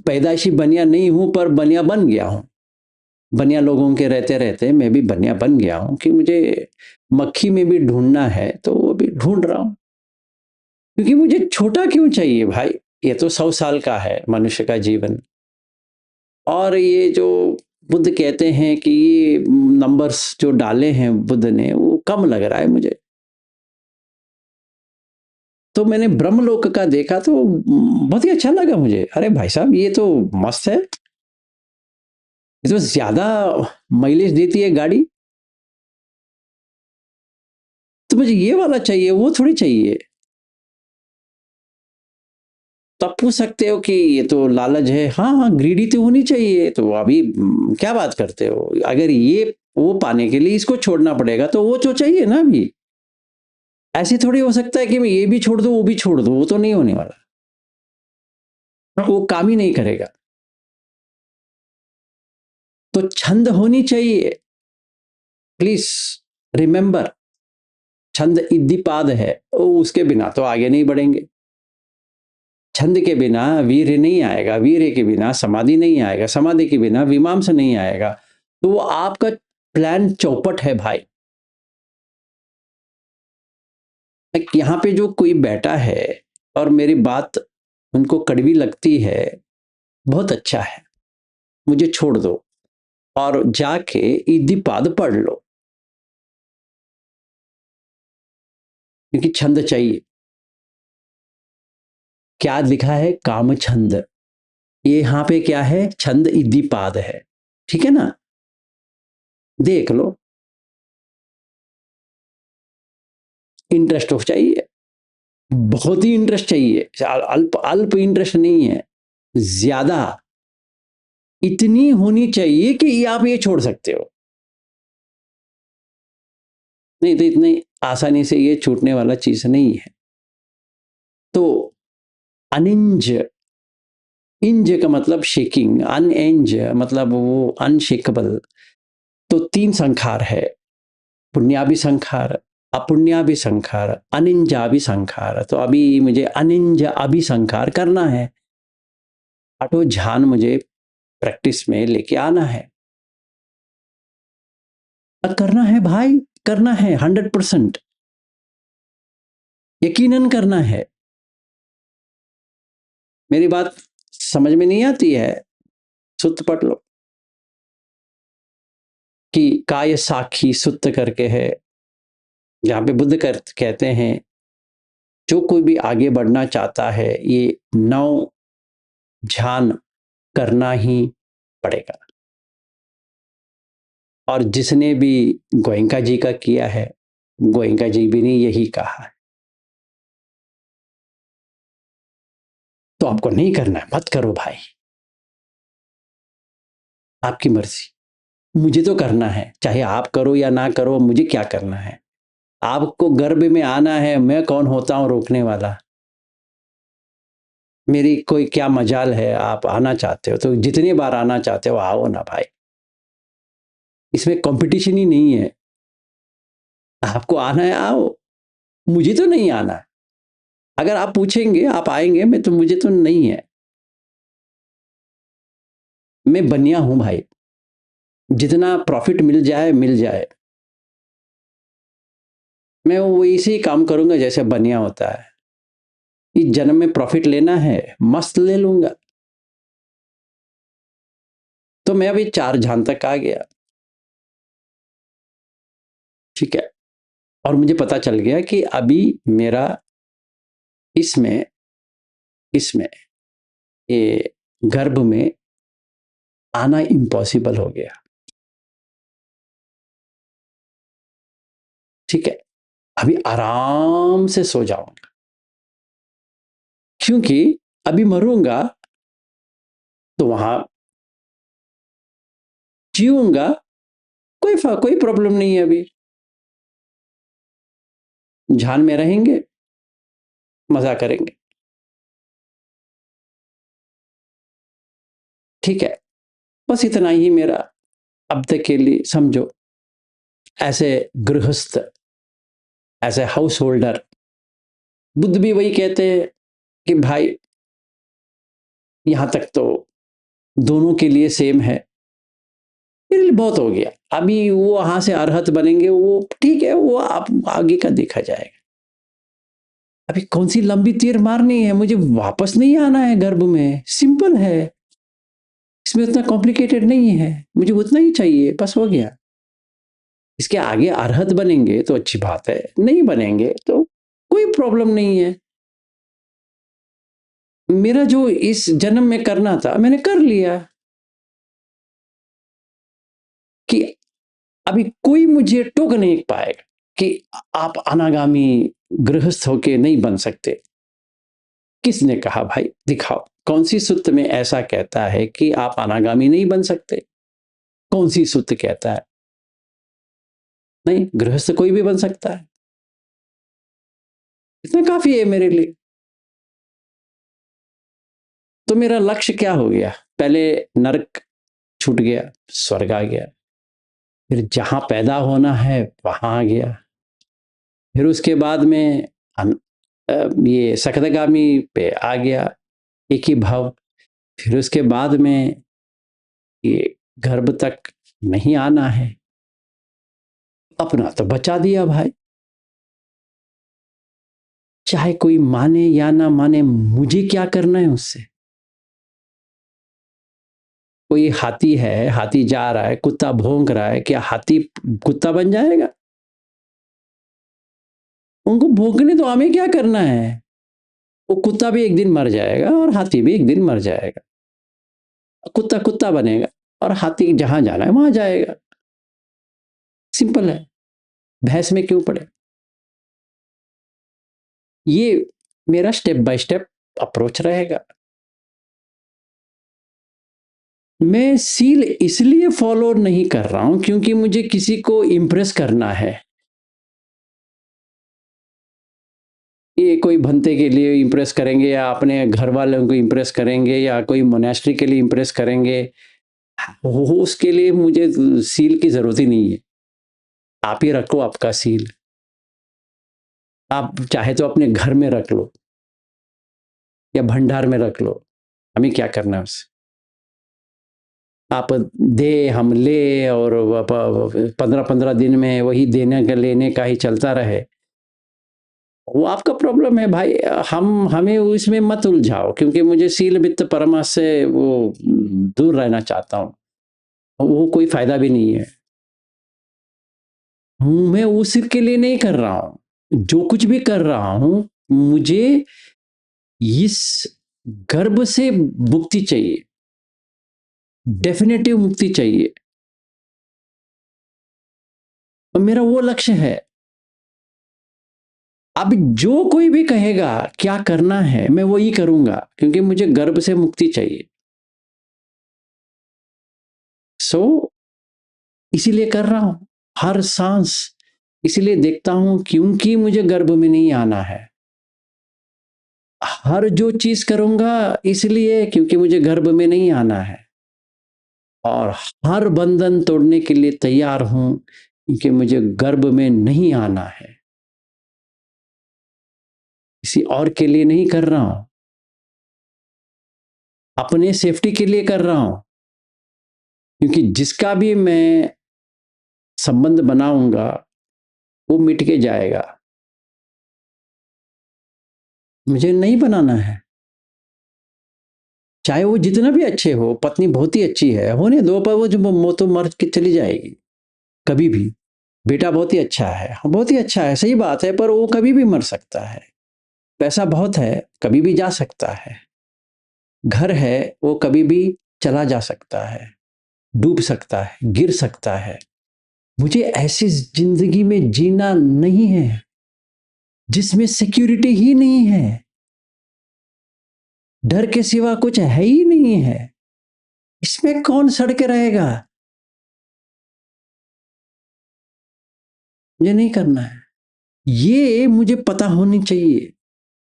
पैदाइशी बनिया नहीं हूं, पर बनिया बन गया हूं। बनिया लोगों के रहते रहते मैं भी बनिया बन गया हूं, कि मुझे मक्खी में भी ढूंढना है, तो वो भी ढूंढ रहा हूं। क्योंकि मुझे छोटा क्यों चाहिए भाई, ये तो 100 साल का है मनुष्य का जीवन। और ये जो बुद्ध कहते हैं कि ये नंबर्स जो डाले हैं बुद्ध ने, वो कम लग रहा है मुझे। तो मैंने ब्रह्मलोक का देखा तो बहुत ही अच्छा लगा मुझे। अरे भाई साहब, ये तो मस्त है, ये तो ज्यादा माइलेज देती है गाड़ी। तो मुझे ये वाला चाहिए, वो थोड़ी चाहिए। तो आप पूछ सकते हो कि ये तो लालच है। हाँ हाँ, ग्रीडी तो होनी चाहिए। तो अभी क्या बात करते हो, अगर ये वो पाने के लिए इसको छोड़ना पड़ेगा, तो वो तो चाहिए ना अभी। ऐसे थोड़ी हो सकता है कि मैं ये भी छोड़ दूं वो भी छोड़ दूं, वो तो नहीं होने वाला, वो काम ही नहीं करेगा। तो छंद होनी चाहिए, प्लीज रिमेंबर। छंद इद्दीपाद है, उसके बिना तो आगे नहीं बढ़ेंगे। छंद के बिना वीर्य नहीं आएगा, वीर्य के बिना समाधि नहीं आएगा, समाधि के बिना विमांस नहीं आएगा। तो वो आपका प्लान चौपट है भाई। यहाँ पे जो कोई बैठा है और मेरी बात उनको कड़वी लगती है, बहुत अच्छा है, मुझे छोड़ दो और जाके इद्दीपाद पढ़ लो, क्योंकि छंद चाहिए। क्या लिखा है, काम छंद, ये यहाँ पे क्या है, छंद इद्दीपाद है, ठीक है ना, देख लो। इंटरेस्ट हो चाहिए, बहुत ही इंटरेस्ट चाहिए, अल्प अल्प इंटरेस्ट नहीं है, ज्यादा, इतनी होनी चाहिए कि आप ये छोड़ सकते हो। नहीं तो इतनी आसानी से ये छूटने वाला चीज नहीं है। तो अनिंज, इंज का मतलब शेकिंग, अनएंज मतलब वो अनशेकेबल। तो 3 संखार है, पुण्याभि संखार, अपुण्याभि संखार, अनिंजाभि संखार। तो अभी मुझे अनिंज अभि संखार करना है, आठों ध्यान मुझे प्रैक्टिस में लेके आना है। करना है भाई, करना है 100%, यकीनन करना है। मेरी बात समझ में नहीं आती है, सुत्त पढ़ लो, कि काय साखी सुत्त करके है, जहां पे बुद्ध कहते हैं जो कोई भी आगे बढ़ना चाहता है, ये 9 ध्यान करना ही पड़ेगा। और जिसने भी गोयंका जी का किया है, गोयंका जी भी ने यही कहा है। तो आपको नहीं करना है, मत करो भाई, आपकी मर्जी। मुझे तो करना है, चाहे आप करो या ना करो, मुझे क्या करना है। आपको गर्भ में आना है, मैं कौन होता हूं रोकने वाला। मेरी कोई क्या मजाल है, आप आना चाहते हो तो जितनी बार आना चाहते हो आओ ना भाई, इसमें कंपटीशन ही नहीं है। आपको आना है आओ, मुझे तो नहीं आना। अगर आप पूछेंगे आप आएंगे, मैं तो मुझे तो नहीं है। मैं बनिया हूं भाई, जितना प्रॉफिट मिल जाए मिल जाए, मैं वो इसी काम करूंगा जैसे बनिया होता है। इस जन्म में प्रॉफिट लेना है, मस्त ले लूंगा। तो मैं अभी 4 झान तक आ गया, ठीक है। और मुझे पता चल गया कि अभी मेरा इसमें इसमें ये गर्भ में आना इम्पॉसिबल हो गया, ठीक है। अभी आराम से सो जाऊंगा, क्योंकि अभी मरूंगा तो वहां जीऊंगा, कोई प्रॉब्लम नहीं है। अभी ध्यान में रहेंगे, मजा करेंगे, ठीक है। बस इतना ही मेरा अब तक के लिए समझो। ऐसे गृहस्थ, as a householder, Buddha भी वही कहते हैं कि भाई यहां तक तो दोनों के लिए सेम है, मेरे लिए बहुत हो गया। अभी वो वहां से अरहत बनेंगे, वो ठीक है, वो आप आगे का देखा जाएगा। अभी कौन सी लंबी तीर मारनी है, मुझे वापस नहीं आना है गर्भ में, सिंपल है। इसमें उतना कॉम्प्लिकेटेड नहीं है, मुझे उतना ही चाहिए, बस हो गया। इसके आगे अरहत बनेंगे तो अच्छी बात है, नहीं बनेंगे तो कोई प्रॉब्लम नहीं है। मेरा जो इस जन्म में करना था मैंने कर लिया, कि अभी कोई मुझे टोक नहीं पाएगा कि आप अनागामी गृहस्थ होके नहीं बन सकते। किसने कहा भाई, दिखाओ कौन सी सूत्र में ऐसा कहता है कि आप अनागामी नहीं बन सकते। कौन सी सूत्र कहता है? नहीं, गृहस्थ कोई भी बन सकता है, इतना काफी है मेरे लिए। तो मेरा लक्ष्य क्या हो गया, पहले नरक छूट गया, स्वर्ग आ गया, फिर जहां पैदा होना है वहां आ गया, फिर उसके बाद में ये सकदगामी पे आ गया, एक ही भाव। फिर उसके बाद में ये गर्भ तक नहीं आना है, अपना तो बचा दिया भाई। चाहे कोई माने या ना माने, मुझे क्या करना है उससे। कोई हाथी है, हाथी जा रहा है, कुत्ता भौंक रहा है, क्या हाथी कुत्ता बन जाएगा? उनको भौंकने तो हमें क्या करना है। वो कुत्ता भी एक दिन मर जाएगा और हाथी भी एक दिन मर जाएगा। कुत्ता कुत्ता बनेगा और हाथी जहां जाना है वहां जाएगा, सिंपल है। भैंस में क्यों पड़े। ये मेरा स्टेप बाय स्टेप अप्रोच रहेगा। मैं सील इसलिए फॉलो नहीं कर रहा हूं क्योंकि मुझे किसी को इंप्रेस करना है। ये कोई भंते के लिए इंप्रेस करेंगे या अपने घर वालों को इंप्रेस करेंगे या कोई मोनेस्ट्री के लिए इंप्रेस करेंगे, वो उसके लिए मुझे सील की जरूरत ही नहीं है। आप ही रखो आपका सील, आप चाहे तो अपने घर में रख लो या भंडार में रख लो, हमें क्या करना है उससे। आप दे हम ले और 15-15 दिन में वही देने का लेने का ही चलता रहे, वो आपका प्रॉब्लम है भाई। हमें उसमें मत उलझाओ, क्योंकि मुझे सील वित्त परमा से वो दूर रहना चाहता हूँ, वो कोई फायदा भी नहीं है। मैं उसी के लिए नहीं कर रहा हूँ, जो कुछ भी कर रहा हूँ मुझे इस गर्भ से मुक्ति चाहिए, डेफिनेटिव मुक्ति चाहिए, और मेरा वो लक्ष्य है। अब जो कोई भी कहेगा क्या करना है, मैं वही करूंगा, क्योंकि मुझे गर्भ से मुक्ति चाहिए। इसीलिए कर रहा हूं हर सांस, इसीलिए देखता हूं, क्योंकि मुझे गर्भ में नहीं आना है। हर जो चीज करूंगा इसलिए क्योंकि मुझे गर्भ में नहीं आना है, और हर बंधन तोड़ने के लिए तैयार हूं क्योंकि मुझे गर्भ में नहीं आना है। किसी और के लिए नहीं कर रहा हूं, अपने सेफ्टी के लिए कर रहा हूं, क्योंकि जिसका भी मैं संबंध बनाऊंगा वो मिट के जाएगा, मुझे नहीं बनाना है। चाहे वो जितना भी अच्छे हो, पत्नी बहुत ही अच्छी है, होने दो, पर वो तो मर के चली जाएगी कभी भी। बेटा बहुत ही अच्छा है, बहुत ही अच्छा है, सही बात है, पर वो कभी भी मर सकता है। पैसा बहुत है, कभी भी जा सकता है। घर है, वो कभी भी चला जा सकता है, डूब सकता है, गिर सकता है। मुझे ऐसी जिंदगी में जीना नहीं है जिसमें सिक्योरिटी ही नहीं है, डर के सिवा कुछ है ही नहीं है। इसमें कौन सड़ के रहेगा? मुझे नहीं करना है। ये मुझे पता होनी चाहिए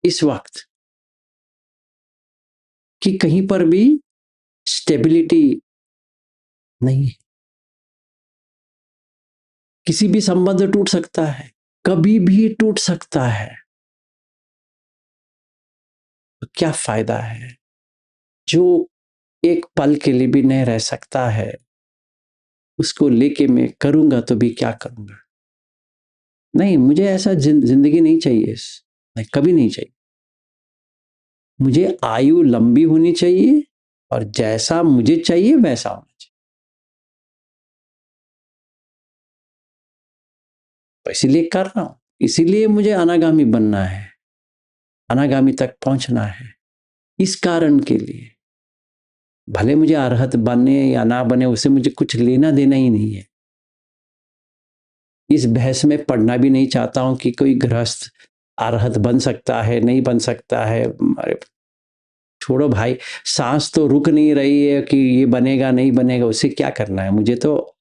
इस वक्त कि कहीं पर भी स्टेबिलिटी नहीं है। किसी भी संबंध टूट सकता है, कभी भी टूट सकता है। तो क्या फायदा है? जो एक पल के लिए भी नहीं रह सकता है, उसको लेके मैं करूंगा तो भी क्या करूंगा? नहीं, मुझे ऐसा जिंदगी नहीं चाहिए, नहीं, कभी नहीं चाहिए। मुझे आयु लंबी होनी चाहिए, और जैसा मुझे चाहिए वैसा होना चाहिए। तो इसीलिए कर रहा हूं, इसीलिए मुझे अनागामी बनना है, अनागामी तक पहुंचना है। इस कारण के लिए, भले मुझे अरहत बने या ना बने, उससे मुझे कुछ लेना देना ही नहीं है। इस बहस में पढ़ना भी नहीं चाहता हूं कि कोई गृहस्थ अरहत बन सकता है, नहीं बन सकता है। अरे छोड़ो भाई, सांस तो रुक नहीं रही है कि ये बनेगा नहीं बनेगा, उससे क्या करना है? मुझे तो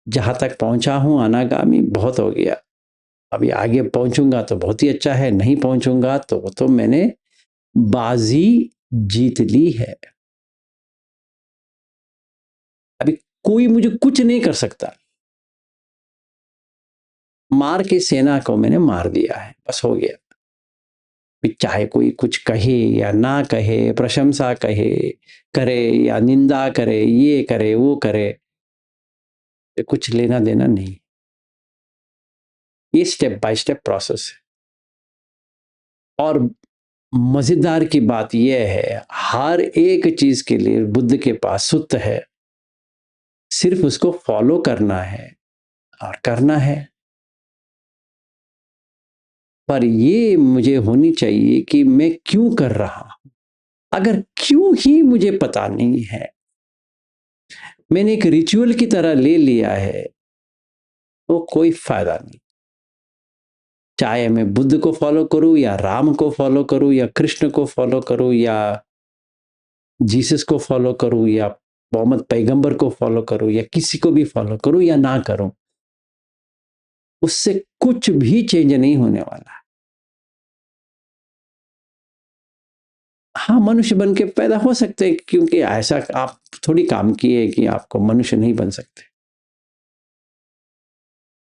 जहां तक पहुंचा हूं अनागामी बहुत हो गया। अभी आगे पहुंचूंगा तो बहुत ही अच्छा है, नहीं पहुंचूंगा तो वो तो मैंने बाजी जीत ली है। अभी कोई मुझे कुछ नहीं कर सकता। मार के सेना को मैंने मार दिया है, बस हो गया। चाहे कोई कुछ कहे या ना कहे, प्रशंसा कहे, करे या निंदा करे, ये करे वो करे, कुछ लेना देना नहीं। ये स्टेप बाय स्टेप प्रोसेस है। और मजेदार की बात यह है, हर एक चीज के लिए बुद्ध के पास सूत्र है, सिर्फ उसको फॉलो करना है और करना है। पर ये मुझे होनी चाहिए कि मैं क्यों कर रहा हूं। अगर क्यों ही मुझे पता नहीं है, मैंने एक रिचुअल की तरह ले लिया है, तो कोई फायदा नहीं। चाहे मैं बुद्ध को फॉलो करूं या राम को फॉलो करूं या कृष्ण को फॉलो करूं या जीसस को फॉलो करूं या मोहम्मद पैगंबर को फॉलो करूं या किसी को भी फॉलो करूं या ना करूं, उससे कुछ भी चेंज नहीं होने वाला। हाँ, मनुष्य बन के पैदा हो सकते हैं, क्योंकि ऐसा आप थोड़ी काम किए कि आपको मनुष्य नहीं बन सकते।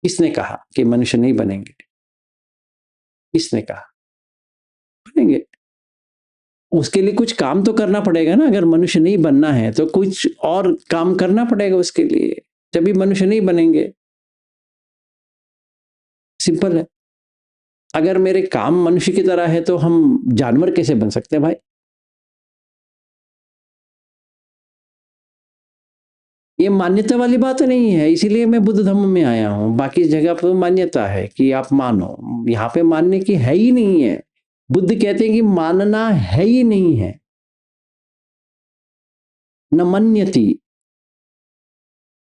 किसने कहा कि मनुष्य नहीं बनेंगे? किसने कहा? बनेंगे। उसके लिए कुछ काम तो करना पड़ेगा ना। अगर मनुष्य नहीं बनना है तो कुछ और काम करना पड़ेगा उसके लिए, तभी मनुष्य नहीं बनेंगे। सिंपल है। अगर मेरे काम मनुष्य की तरह है तो हम जानवर कैसे बन सकते हैं भाई? ये मान्यता वाली बात नहीं है, इसीलिए मैं बुद्ध धर्म में आया हूं। बाकी जगह पर मान्यता है कि आप मानो, यहाँ पे मानने की है ही नहीं है। बुद्ध कहते हैं कि मानना है ही नहीं है, न मन्यति,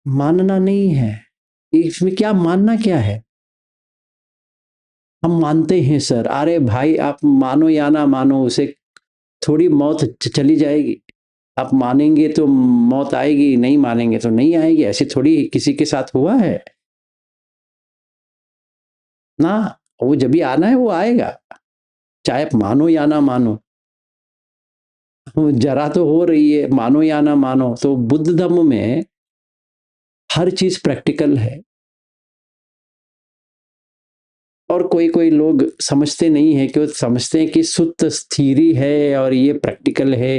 मानना नहीं है। इसमें क्या मानना क्या है? हम मानते हैं सर, अरे भाई आप मानो या ना मानो, उसे थोड़ी मौत चली जाएगी। आप मानेंगे तो मौत आएगी, नहीं मानेंगे तो नहीं आएगी, ऐसे थोड़ी किसी के साथ हुआ है ना। वो जब भी आना है वो आएगा, चाहे आप मानो या ना मानो। जरा तो हो रही है, मानो या ना मानो। तो बुद्ध धर्म में हर चीज प्रैक्टिकल है। और कोई कोई लोग समझते नहीं है, कि वो समझते हैं कि सुत्त स्थिरी है और ये प्रैक्टिकल है,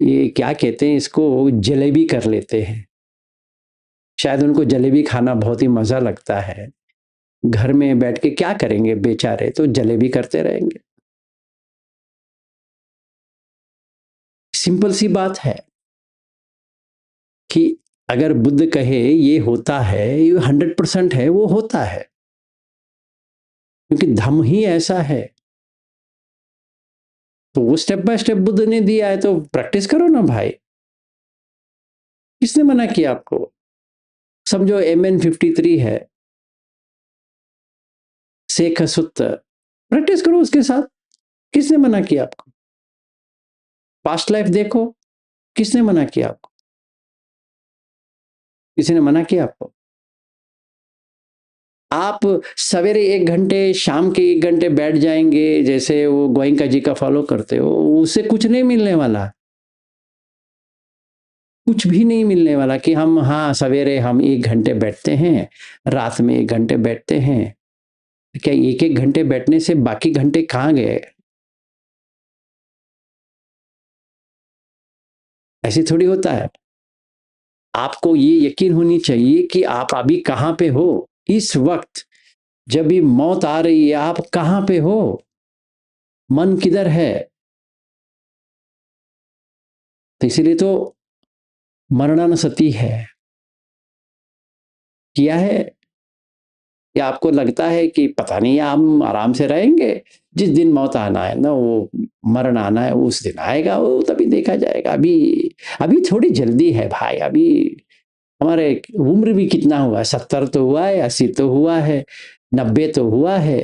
ये क्या कहते हैं इसको, जलेबी कर लेते हैं। शायद उनको जलेबी खाना बहुत ही मजा लगता है। घर में बैठ के क्या करेंगे बेचारे, तो जलेबी करते रहेंगे। सिंपल सी बात है कि अगर बुद्ध कहे ये होता है, ये 100% है, वो होता है, क्योंकि धम्म ही ऐसा है। तो वो स्टेप बाय स्टेप बुद्ध ने दिया है, तो प्रैक्टिस करो ना भाई। किसने मना किया आपको? समझो MN53 है, शेख सुत्त, प्रैक्टिस करो उसके साथ। किसने मना किया आपको? पास्ट लाइफ देखो, किसने मना किया आपको? किसी ने मना किया आपको? आप सवेरे 1 घंटे, शाम के 1 घंटे बैठ जाएंगे, जैसे वो गोयंका जी का फॉलो करते हो, उससे कुछ नहीं मिलने वाला। कुछ भी नहीं मिलने वाला कि हम, हाँ सवेरे हम 1 घंटे बैठते हैं, रात में 1 घंटे बैठते हैं। क्या 1 1 घंटे बैठने से बाकी घंटे कहाँ गए? ऐसे थोड़ी होता है। आपको ये यकीन होनी चाहिए कि आप अभी कहाँ पे हो इस वक्त। जब भी मौत आ रही है, आप कहाँ पे हो, मन किधर है। तो इसीलिए तो मरणानुसति है, किया है। या आपको लगता है कि पता नहीं हम आराम से रहेंगे, जिस दिन मौत आना है ना, वो मरण आना है, उस दिन आएगा, वो तभी देखा जाएगा। अभी अभी थोड़ी जल्दी है भाई। अभी हमारे उम्र भी कितना हुआ है, 70 तो हुआ है, 80 तो हुआ है, 90 तो हुआ है,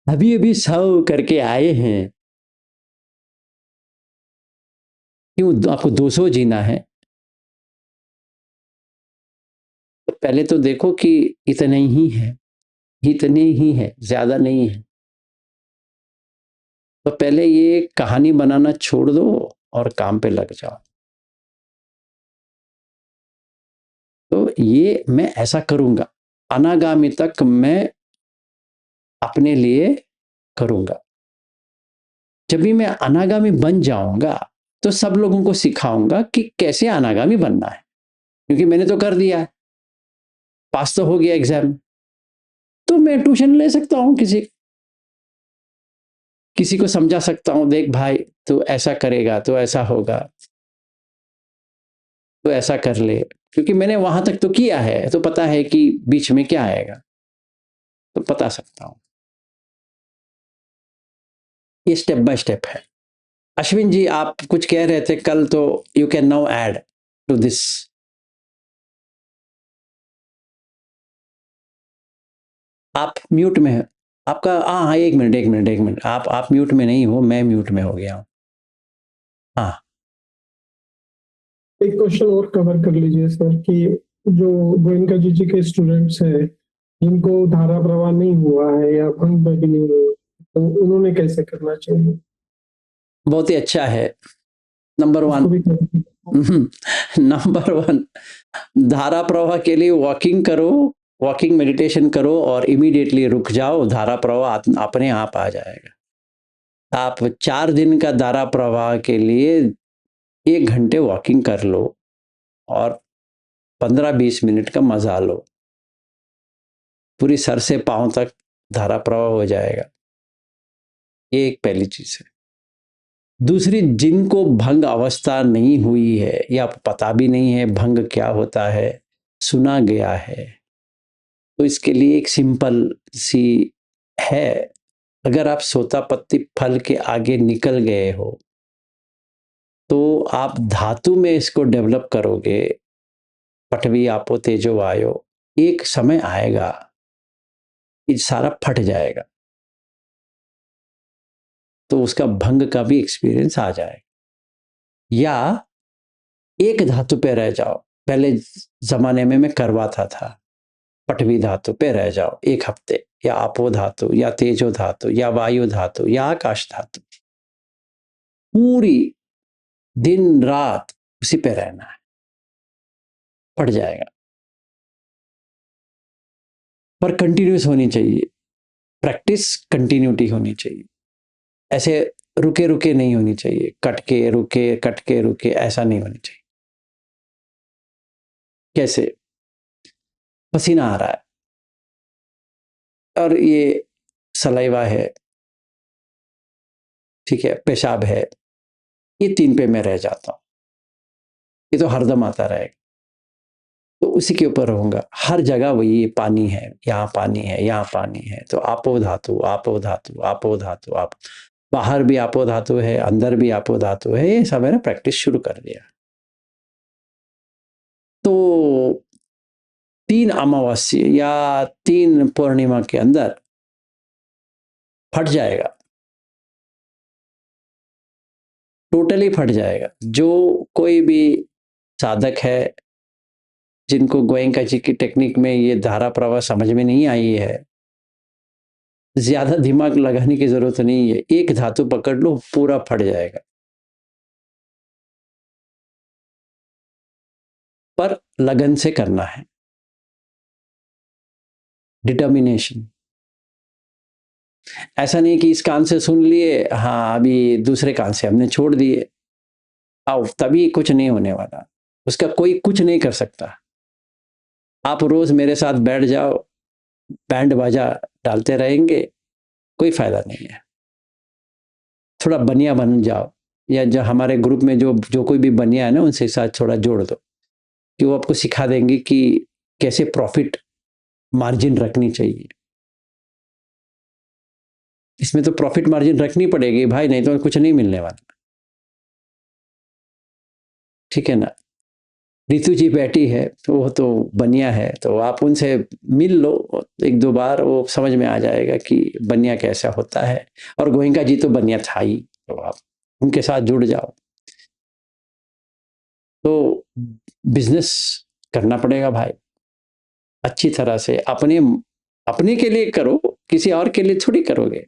अभी अभी 100 करके आए हैं। क्यों आपको 200 जीना है? तो पहले तो देखो कि इतने ही है, इतने ही है, ज्यादा नहीं है। तो पहले ये कहानी बनाना छोड़ दो और काम पे लग जाओ। तो ये मैं ऐसा करूंगा, अनागामी तक मैं अपने लिए करूंगा। जब भी मैं अनागामी बन जाऊंगा, तो सब लोगों को सिखाऊंगा कि कैसे अनागामी बनना है, क्योंकि मैंने तो कर दिया है, पास तो हो गया एग्जाम। तो मैं ट्यूशन ले सकता हूँ, किसी को समझा सकता हूँ, देख भाई तो ऐसा करेगा तो ऐसा होगा, तो ऐसा कर ले, क्योंकि मैंने वहां तक तो किया है, तो पता है कि बीच में क्या आएगा, तो बता सकता हूँ। ये स्टेप बाय स्टेप है। अश्विन जी, आप कुछ कह रहे थे कल, तो you can now add to this. आप म्यूट में है आपका, हाँ हाँ, 1 मिनट 1 मिनट 1 मिनट, आप म्यूट में नहीं हो, मैं म्यूट में हो गया हूँ। हाँ, एक क्वेश्चन और कवर कर लीजिए सर, कि जो गोयनका जी के स्टूडेंट्स हैं, जिनको धारा प्रवाह नहीं हुआ है या भंग भी नहीं हुआ, तो उन्होंने कैसे करना चाहिए? बहुत ही अच्छा है। नंबर उसको वन, भी नंबर वन, धारा प्रवाह के लिए वॉकिंग करो, वॉकिंग मेडिटेशन करो और इमीडिएटली रुक जाओ, धारा प्रवाह अपने आप आ जाएगा। आप 4 दिन का धारा प्रवाह के लिए 1 घंटे वॉकिंग कर लो और 15-20 मिनट का मजा लो, पूरी सर से पांव तक धारा प्रवाह हो जाएगा। ये एक पहली चीज है। दूसरी, जिनको भंग अवस्था नहीं हुई है या पता भी नहीं है भंग क्या होता है, सुना गया है, तो इसके लिए एक सिंपल सी है, अगर आप सोतापत्ती फल के आगे निकल गए हो तो आप धातु में इसको डेवलप करोगे, पठवी आपो तेजो वायो, एक समय आएगा ये सारा फट जाएगा, तो उसका भंग का भी एक्सपीरियंस आ जाएगा। या एक धातु पे रह जाओ, पहले जमाने में मैं करवाता था, पठवी धातु पे रह जाओ एक हफ्ते, या आपो धातु या तेजो धातु या वायु धातु या आकाश धातु, पूरी दिन रात उसी पे रहना है, पड़ जाएगा। पर कंटिन्यूस होनी चाहिए, प्रैक्टिस कंटिन्यूटी होनी चाहिए, ऐसे रुके रुके नहीं होनी चाहिए, कटके रुके कटके रुके ऐसा नहीं होनी चाहिए। कैसे? पसीना आ रहा है और ये सलाइवा है, ठीक है, पेशाब है, ये 3 पे मैं रह जाता हूँ, ये तो हरदम आता रहेगा, तो उसी के ऊपर रहूंगा, हर जगह वही पानी है, यहाँ पानी है, यहाँ पानी है, तो आपो धातु आपो धातु आपो धातु, आप बाहर भी आपो धातु है, अंदर भी आपो धातु है, ये सब मैंने प्रैक्टिस शुरू कर दिया। तो 3 अमावस्या या 3 पूर्णिमा के अंदर फट जाएगा, टोटली फट जाएगा। जो कोई भी साधक है जिनको गोयंका जी की टेक्निक में ये धारा प्रवाह समझ में नहीं आई है, ज्यादा दिमाग लगाने की जरूरत नहीं है, एक धातु पकड़ लो पूरा फट जाएगा। पर लगन से करना है, डिटर्मिनेशन। ऐसा नहीं कि इस कान से सुन लिए, हाँ अभी दूसरे कान से हमने छोड़ दिए, आओ तभी कुछ नहीं होने वाला, उसका कोई कुछ नहीं कर सकता। आप रोज मेरे साथ बैठ जाओ, बैंड बाजा डालते रहेंगे, कोई फायदा नहीं है। थोड़ा बनिया बन जाओ, या जो हमारे ग्रुप में जो जो कोई भी बनिया है ना, उनसे साथ थोड़ा जोड़ दो, कि वो आपको सिखा देंगे कि कैसे प्रॉफिट मार्जिन रखनी चाहिए। इसमें तो प्रॉफिट मार्जिन रखनी पड़ेगी भाई, नहीं तो कुछ नहीं मिलने वाला, ठीक है ना। रितु जी बैठी है, तो वो तो बनिया है, तो आप उनसे मिल लो एक दो बार, वो समझ में आ जाएगा कि बनिया कैसा होता है। और गोयंका जी तो बनिया था ही, तो आप उनके साथ जुड़ जाओ। तो बिजनेस करना पड़ेगा भाई, अच्छी तरह से अपने अपने के लिए करो, किसी और के लिए थोड़ी करोगे।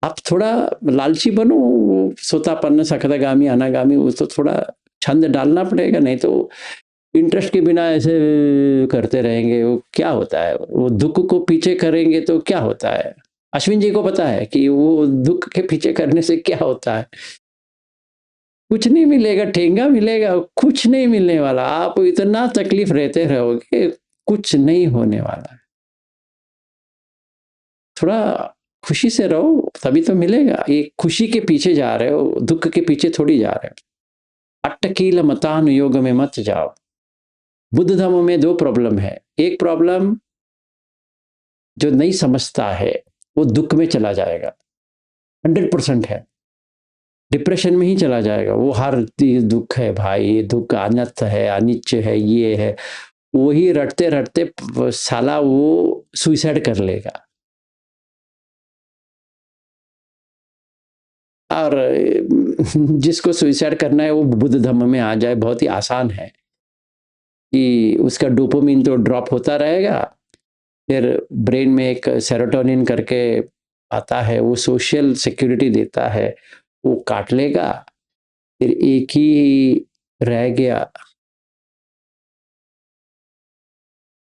आप थोड़ा लालची बनो, वो सोतापन्न सकदागामी अनागामी, वो तो थोड़ा छंद डालना पड़ेगा, नहीं तो इंटरेस्ट के बिना ऐसे करते रहेंगे, वो क्या होता है, वो दुख को पीछे करेंगे तो क्या होता है। अश्विन जी को पता है कि वो दुख के पीछे करने से क्या होता है, कुछ नहीं मिलेगा, ठेंगा मिलेगा, कुछ नहीं मिलने वाला, आप इतना तकलीफ रहते रहोगे, कुछ नहीं होने वाला है। थोड़ा खुशी से रहो, तभी तो मिलेगा। ये खुशी के पीछे जा रहे हो, दुख के पीछे थोड़ी जा रहे हो। अट्टकील मतानुयोग में मत जाओ। बुद्ध धर्म में 2 प्रॉब्लम है। एक प्रॉब्लम, जो नहीं समझता है वो दुख में चला जाएगा, 100% है, डिप्रेशन में ही चला जाएगा। वो हर चीज दुख है भाई, ये दुख अनर्थ है, अनिच्य है, ये है, वही रटते रटते साला वो सुइसाइड कर लेगा। और जिसको सुइसाइड करना है वो बुद्ध धर्म में आ जाए, बहुत ही आसान है, कि उसका डोपामिन तो ड्रॉप होता रहेगा, फिर ब्रेन में एक सेरोटोनिन करके आता है, वो सोशल सिक्योरिटी देता है, वो काट लेगा। फिर एक ही रह गया,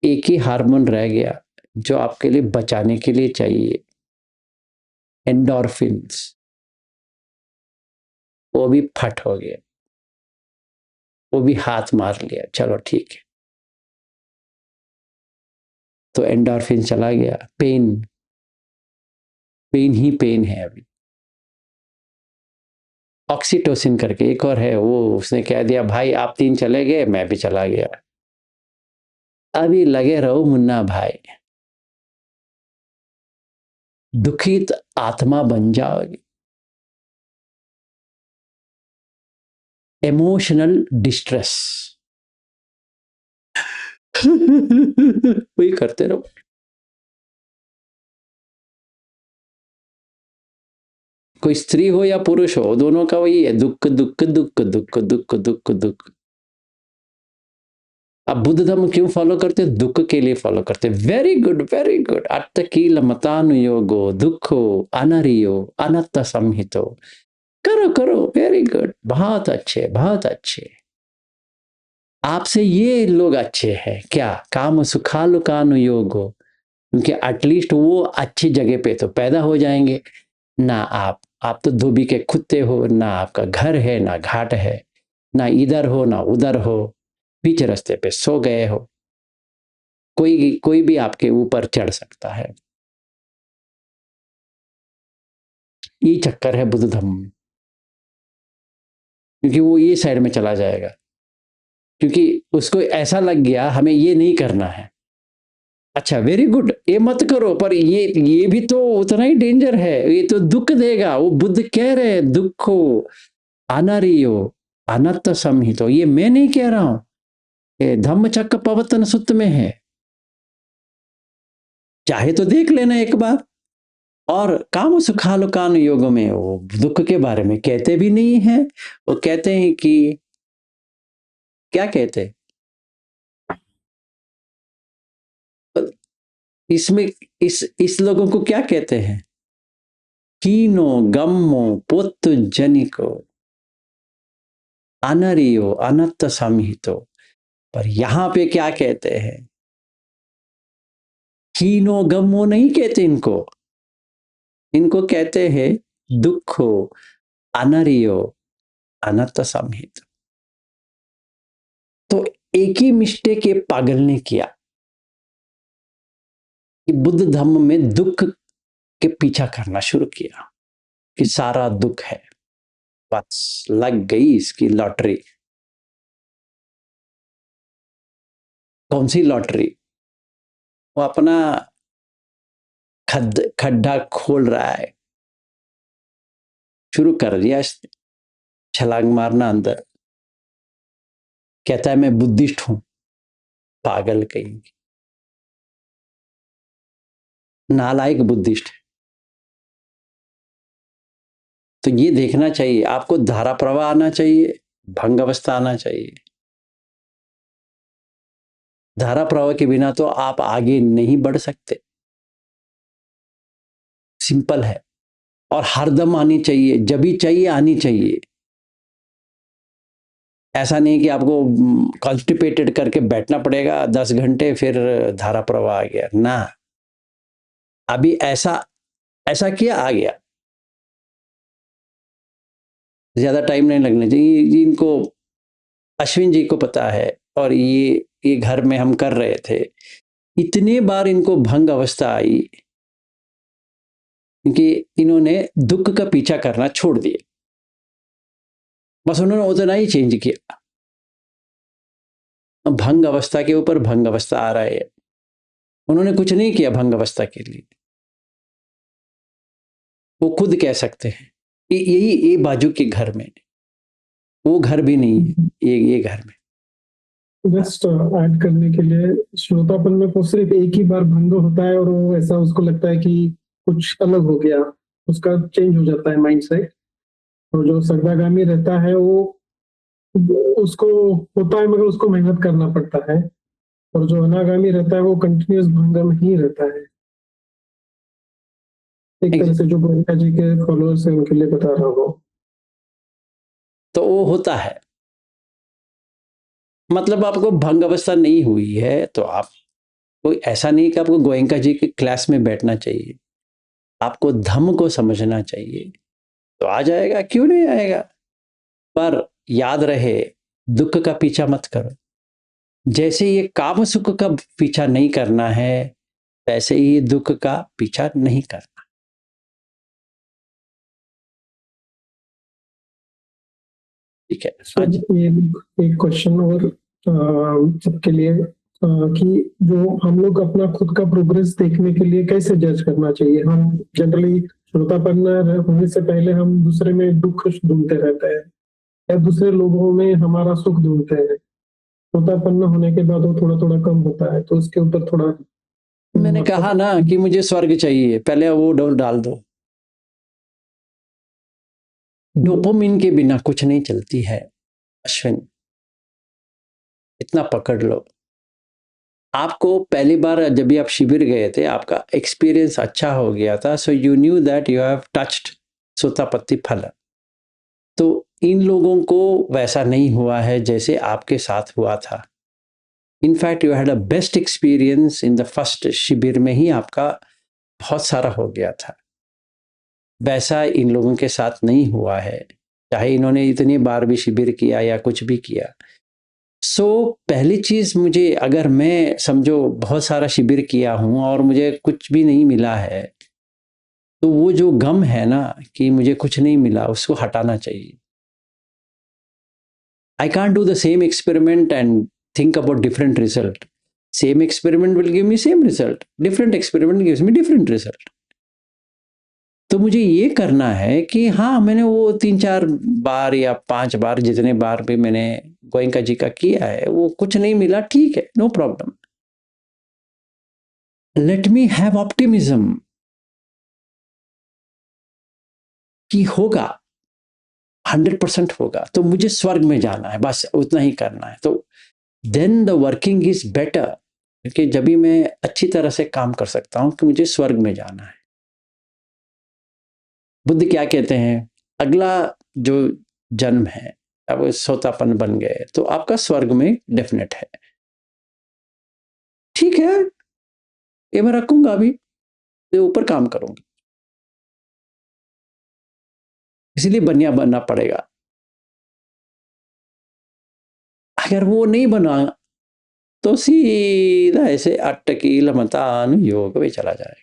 एक ही हार्मोन रह गया जो आपके लिए बचाने के लिए चाहिए, एंडोर्फिन्स, वो भी फट हो गया, वो भी हाथ मार लिया, चलो ठीक है, तो एंडोर्फिन चला गया। पेन, पेन ही पेन है अभी। ऑक्सीटोसिन करके एक और है, वो उसने कह दिया भाई आप 3 चले गए, मैं भी चला गया, अभी लगे रहो मुन्ना भाई। दुखित आत्मा बन जाओगे, इमोशनल डिस्ट्रेस। वही करते रहो। कोई स्त्री हो या पुरुष हो, दोनों का वही है, दुख दुख दुख दुख दुख दुख दुख। अब बुद्ध धर्म क्यों फॉलो करते? दुख के लिए फॉलो करते। Very good, very good. अट्टकील मतानुयोगो दुखो अनरियो अनत्त संहितो। करो करो, वेरी गुड, बहुत अच्छे, बहुत अच्छे। आपसे ये लोग अच्छे हैं क्या? काम सुखालुकानुयोगो, क्योंकि एटलीस्ट वो अच्छी जगह पे तो पैदा हो जाएंगे ना। आप तो धोबी के कुत्ते हो, ना आपका घर है ना घाट है, ना इधर हो ना उधर हो, बीच रास्ते पे सो गए हो। कोई भी आपके ऊपर चढ़ सकता है। ये चक्कर है बुद्ध धर्म में, क्योंकि वो ये साइड में चला जाएगा, क्योंकि उसको ऐसा लग गया हमें ये नहीं करना है। अच्छा, वेरी गुड, ये मत करो, पर ये भी तो उतना ही डेंजर है, ये तो दुख देगा। वो बुद्ध कह रहे हैं दुखो अनारियो अनत्त संहितो। ये मैं नहीं कह रहा हूं, ये धम्मचक्र प्रवर्तन सूत्र में है, चाहे तो देख लेना एक बार। और काम सुखालुकान योग में वो दुख के बारे में कहते भी नहीं है। वो कहते हैं कि क्या कहते हैं इसमें, इस लोगों को क्या कहते हैं? कीनो गम्मो पुत्र जनिको अनरियो अनत्त संहितो। पर यहां पे क्या कहते हैं? कीनो गम्मो नहीं कहते इनको, इनको कहते हैं दुखो अनरियो अनंत संहित। तो एक ही मिस्टेक ये पागल ने किया कि बुद्ध धर्म में दुख के पीछा करना शुरू किया कि सारा दुख है, बस लग गई इसकी लॉटरी। कौन सी लॉटरी? वो अपना खड्डा खोल रहा है, शुरू कर दिया छलांग मारना अंदर। कहता है मैं बुद्धिस्ट हूं, पागल कहीं, नालायक बुद्धिस्ट। तो ये देखना चाहिए आपको, धारा प्रवाह आना चाहिए, भंग अवस्था आना चाहिए। धारा प्रवाह के बिना तो आप आगे नहीं बढ़ सकते, सिंपल है। और हरदम आनी चाहिए, जब भी चाहिए आनी चाहिए। ऐसा नहीं कि आपको कॉन्स्टिपेटेड करके बैठना पड़ेगा 10 घंटे फिर धारा प्रवाह आ गया ना। अभी ऐसा ऐसा किया आ गया, ज्यादा टाइम नहीं लगना चाहिए। इनको अश्विन जी को पता है, और ये घर में हम कर रहे थे, इतने बार इनको भंग अवस्था आई कि इन्होंने दुख का पीछा करना छोड़ दिया। बस उन्होंने उतना ही चेंज किया, भंग अवस्था के ऊपर भंग अवस्था आ रहा है। उन्होंने कुछ नहीं किया भंग अवस्था के लिए, वो खुद कह सकते हैं। यही ये बाजू के घर में, वो घर भी नहीं है, ये घर में। जस्ट ऐड करने के लिए, श्रोतापन में वो सिर्फ एक ही बार भंग होता है और वो ऐसा उसको लगता है कि कुछ अलग हो गया, उसका चेंज हो जाता है माइंडसेट। और जो सर्वगामी रहता है वो उसको होता है, मगर उसको मेहनत करना पड़ता है। और जो अनागामी रहता है वो कंटिन्यूअस भंग में ही रहता है। एक तरह से जो गोयनका जी के फॉलोअर्स हैं उनके लिए बता रहा हूँ। तो वो होता है, मतलब आपको भंग अवस्था नहीं हुई है तो आप, कोई ऐसा नहीं कि आपको गोयनका जी की क्लास में बैठना चाहिए, आपको धम्म को समझना चाहिए, तो आ जाएगा, क्यों नहीं आएगा। पर याद रहे, दुख का पीछा मत करो। जैसे ये काम सुख का पीछा नहीं करना है, वैसे ही दुख का पीछा नहीं करना। ठीक है। सर ये एक क्वेश्चन और सबके लिए, कि जो हम लोग अपना खुद का प्रोग्रेस देखने के लिए कैसे जज करना चाहिए? हम जनरली श्रोतापन्न होने से पहले हम दूसरे में दुःख ढूँढते रहते हैं या दूसरे लोगों में हमारा सुख ढूँढते हैं। श्रोतापन्न होने के बाद वो थोड़ा-थोड़ा कम होता है, तो उसके ऊपर थोड़ा मैंने कहा ना कि मुझे स्वर्ग चाहिए, पहले वो डाल दो। डोपामिन के बिना कुछ नहीं चलती है अश्विन, इतना पकड़ लो। आपको पहली बार जब भी आप शिविर गए थे, आपका एक्सपीरियंस अच्छा हो गया था, so you knew that you have touched सोतापट्टी फल। तो इन लोगों को वैसा नहीं हुआ है जैसे आपके साथ हुआ था। In fact you had a best experience in the first शिविर में ही, आपका बहुत सारा हो गया था। वैसा इन लोगों के साथ नहीं हुआ है, चाहे इन्होंने इतनी बार भी शिविर किया या कुछ भी किया। पहली चीज, मुझे अगर मैं समझो बहुत सारा शिविर किया हूं और मुझे कुछ भी नहीं मिला है, तो वो जो गम है ना कि मुझे कुछ नहीं मिला, उसको हटाना चाहिए। I can't do the same experiment and think about different result. Same experiment will give me same result. Different experiment gives me different result. तो मुझे ये करना है कि हाँ, मैंने वो 3-4 बार या 5 बार, जितने बार भी मैंने गोयनका जी का किया है, वो कुछ नहीं मिला, ठीक है, no problem. Let me have optimism कि होगा, 100% होगा, तो मुझे स्वर्ग में जाना है, बस उतना ही करना है। तो then the working is better, क्योंकि जब भी मैं अच्छी तरह से काम कर सकता हूं कि मुझे स्वर्ग में जाना है। बुद्ध क्या कहते हैं, अगला जो जन्म है, अब सोतापन बन गए तो आपका स्वर्ग में डेफिनेट है। ठीक है, ये मैं रखूंगा, अभी ये ऊपर काम करूंगा, इसलिए बनिया बनना पड़ेगा। अगर वो नहीं बना तो सीधा ऐसे अट्टकील मतान योग में चला जाएगा।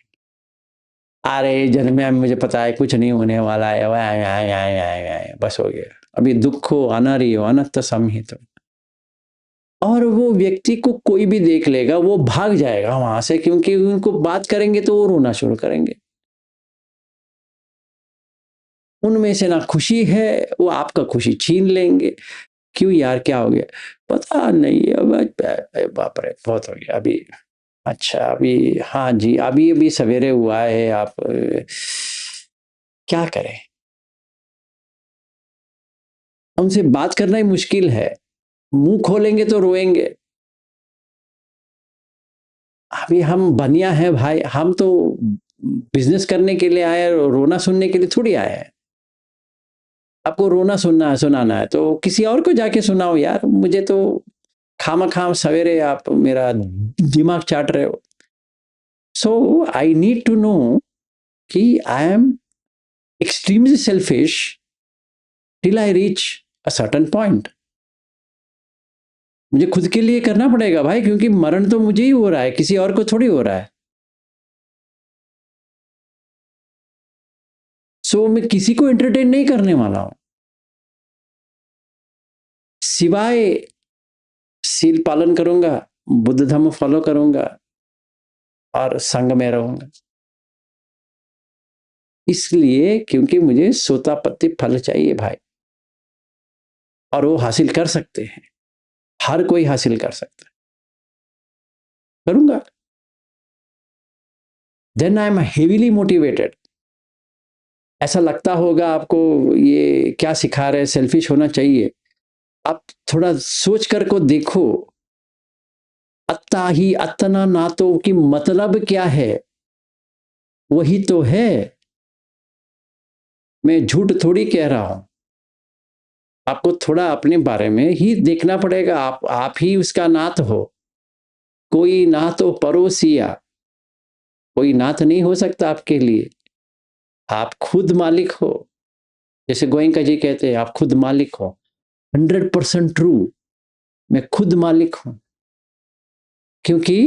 अरे जन्म में मुझे पता है कुछ नहीं होने वाला है, बस हो गया, अभी दुखो अनारियो अनंत संहित। और वो व्यक्ति को कोई भी देख लेगा, वो भाग जाएगा वहां से, क्योंकि उनको बात करेंगे तो वो रोना शुरू करेंगे। उनमें से ना खुशी है, वो आपका खुशी छीन लेंगे। क्यों यार, क्या हो गया? पता नहीं, अब बाप रे, बहुत हो गया अभी। अच्छा, अभी हाँ जी, अभी अभी सवेरे हुआ है, आप क्या करें? उनसे बात करना ही मुश्किल है, मुंह खोलेंगे तो रोएंगे। अभी हम बनिया है भाई, हम तो बिजनेस करने के लिए आए, रोना सुनने के लिए थोड़ी आए हैं। आपको रोना सुनाना है तो किसी और को जाके सुनाओ यार, मुझे तो खामा खाम सवेरे आप मेरा दिमाग चाट रहे हो। सो आई नीड टू नो कि I am extremely selfish till I reach a certain point. मुझे खुद के लिए करना पड़ेगा भाई, क्योंकि मरण तो मुझे ही हो रहा है, किसी और को थोड़ी हो रहा है। मैं किसी को एंटरटेन नहीं करने वाला हूं, सिवाय सील पालन करूंगा, बुद्ध धर्म फॉलो करूंगा और संग में रहूंगा। इसलिए क्योंकि मुझे सोतापट्टी फल चाहिए भाई, और वो हासिल कर सकते हैं, हर कोई हासिल कर सकता है, करूंगा। Then I am heavily motivated. ऐसा लगता होगा आपको ये क्या सिखा रहे, सेल्फिश होना चाहिए। आप थोड़ा सोच कर को देखो, अत्ता ही अतना ना तो कि मतलब क्या है, वही तो है। मैं झूठ थोड़ी कह रहा हूं, आपको थोड़ा अपने बारे में ही देखना पड़ेगा। आप ही उसका नाथ हो, कोई ना तो पड़ोसिया, कोई नाथ नहीं हो सकता आपके लिए। आप खुद मालिक हो, जैसे गोयनका जी कहते हैं, आप खुद मालिक हो। 100% ट्रू, मैं खुद मालिक हूं। क्योंकि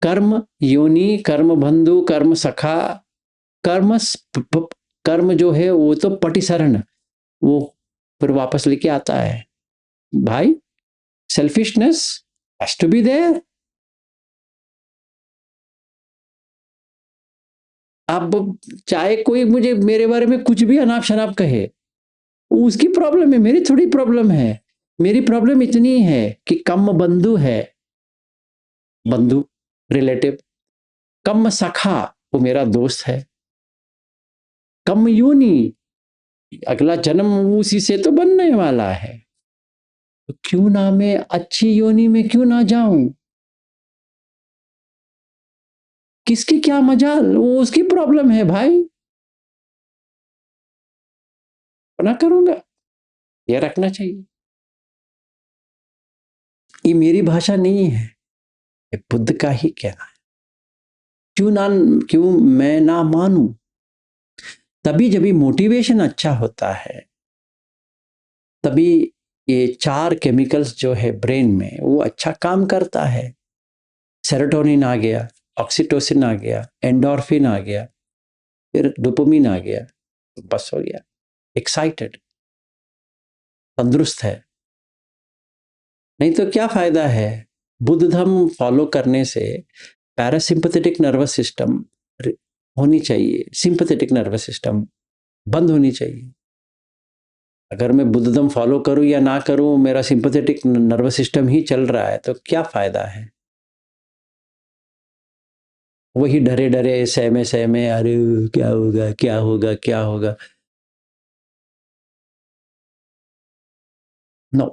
कर्म योनि, कर्म बंधु, कर्म सखा, कर्म कर्म जो है वो तो पटिशरण, वो फिर वापस लेके आता है भाई। Selfishness has to be there, आप चाहे कोई मुझे मेरे बारे में कुछ भी अनाप शनाप कहे, उसकी प्रॉब्लम है, मेरी थोड़ी प्रॉब्लम है। मेरी प्रॉब्लम इतनी है कि कम बंधु है, बंधु रिलेटिव, कम सखा वो मेरा दोस्त है, कम योनि, अगला जन्म उसी से तो बनने वाला है, तो क्यों ना मैं अच्छी योनि में क्यों ना जाऊं? किसकी क्या मजाल, वो उसकी प्रॉब्लम है भाई, ना करूंगा, ये रखना चाहिए। ये मेरी भाषा नहीं है, ये बुद्ध का ही कहना है। क्यों मैं ना मानूं? तभी जब मोटिवेशन अच्छा होता है, तभी ये 4 केमिकल्स जो है ब्रेन में वो अच्छा काम करता है। सेरोटोनिन आ गया, ऑक्सीटोसिन आ गया, एंडोर्फिन आ गया, फिर डोपामिन आ गया, तो बस हो गया, एक्साइटेड, तंदुरुस्त है। नहीं तो क्या फायदा है? बुद्ध धर्म फॉलो करने से पैरासिम्पथेटिक नर्वस सिस्टम होनी चाहिए, सिंपथेटिक नर्वस सिस्टम बंद होनी चाहिए। अगर मैं बुद्ध धर्म फॉलो करूं या ना करूं, मेरा सिंपथेटिक नर्वस सिस्टम ही चल रहा है, तो क्या फायदा है? वही डरे डरे सहमे सहमे, अरे क्या होगा क्या होगा क्या होगा। नो।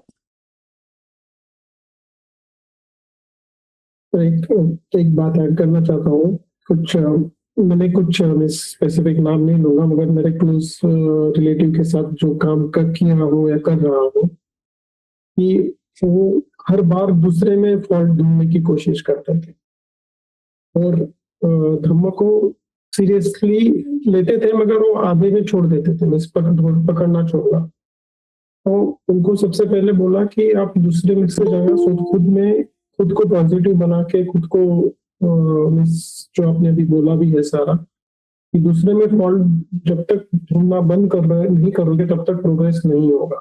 एक बात ऐड करना चाहता हूँ। मैंने कुछ स्पेसिफिक नाम नहीं लूंगा, मगर मेरे क्लोज रिलेटिव के साथ जो काम कर किया हूँ या कर रहा हूँ, कि वो हर बार दूसरे में फॉल्ट ढूंढने की कोशिश करते थे और धर्म को सीरियसली लेते थे, मगर वो आधे में छोड़ देते थे, बस पकड़ना छोड़ना। तो उनको सबसे पहले बोला कि आप दूसरे में से जगह खुद को पॉजिटिव बना के खुद को जो आपने अभी बोला भी है सारा, कि दूसरे में फॉल्ट जब तक ढूंढना बंद कर रहे नहीं करोगे तब तक प्रोग्रेस नहीं होगा।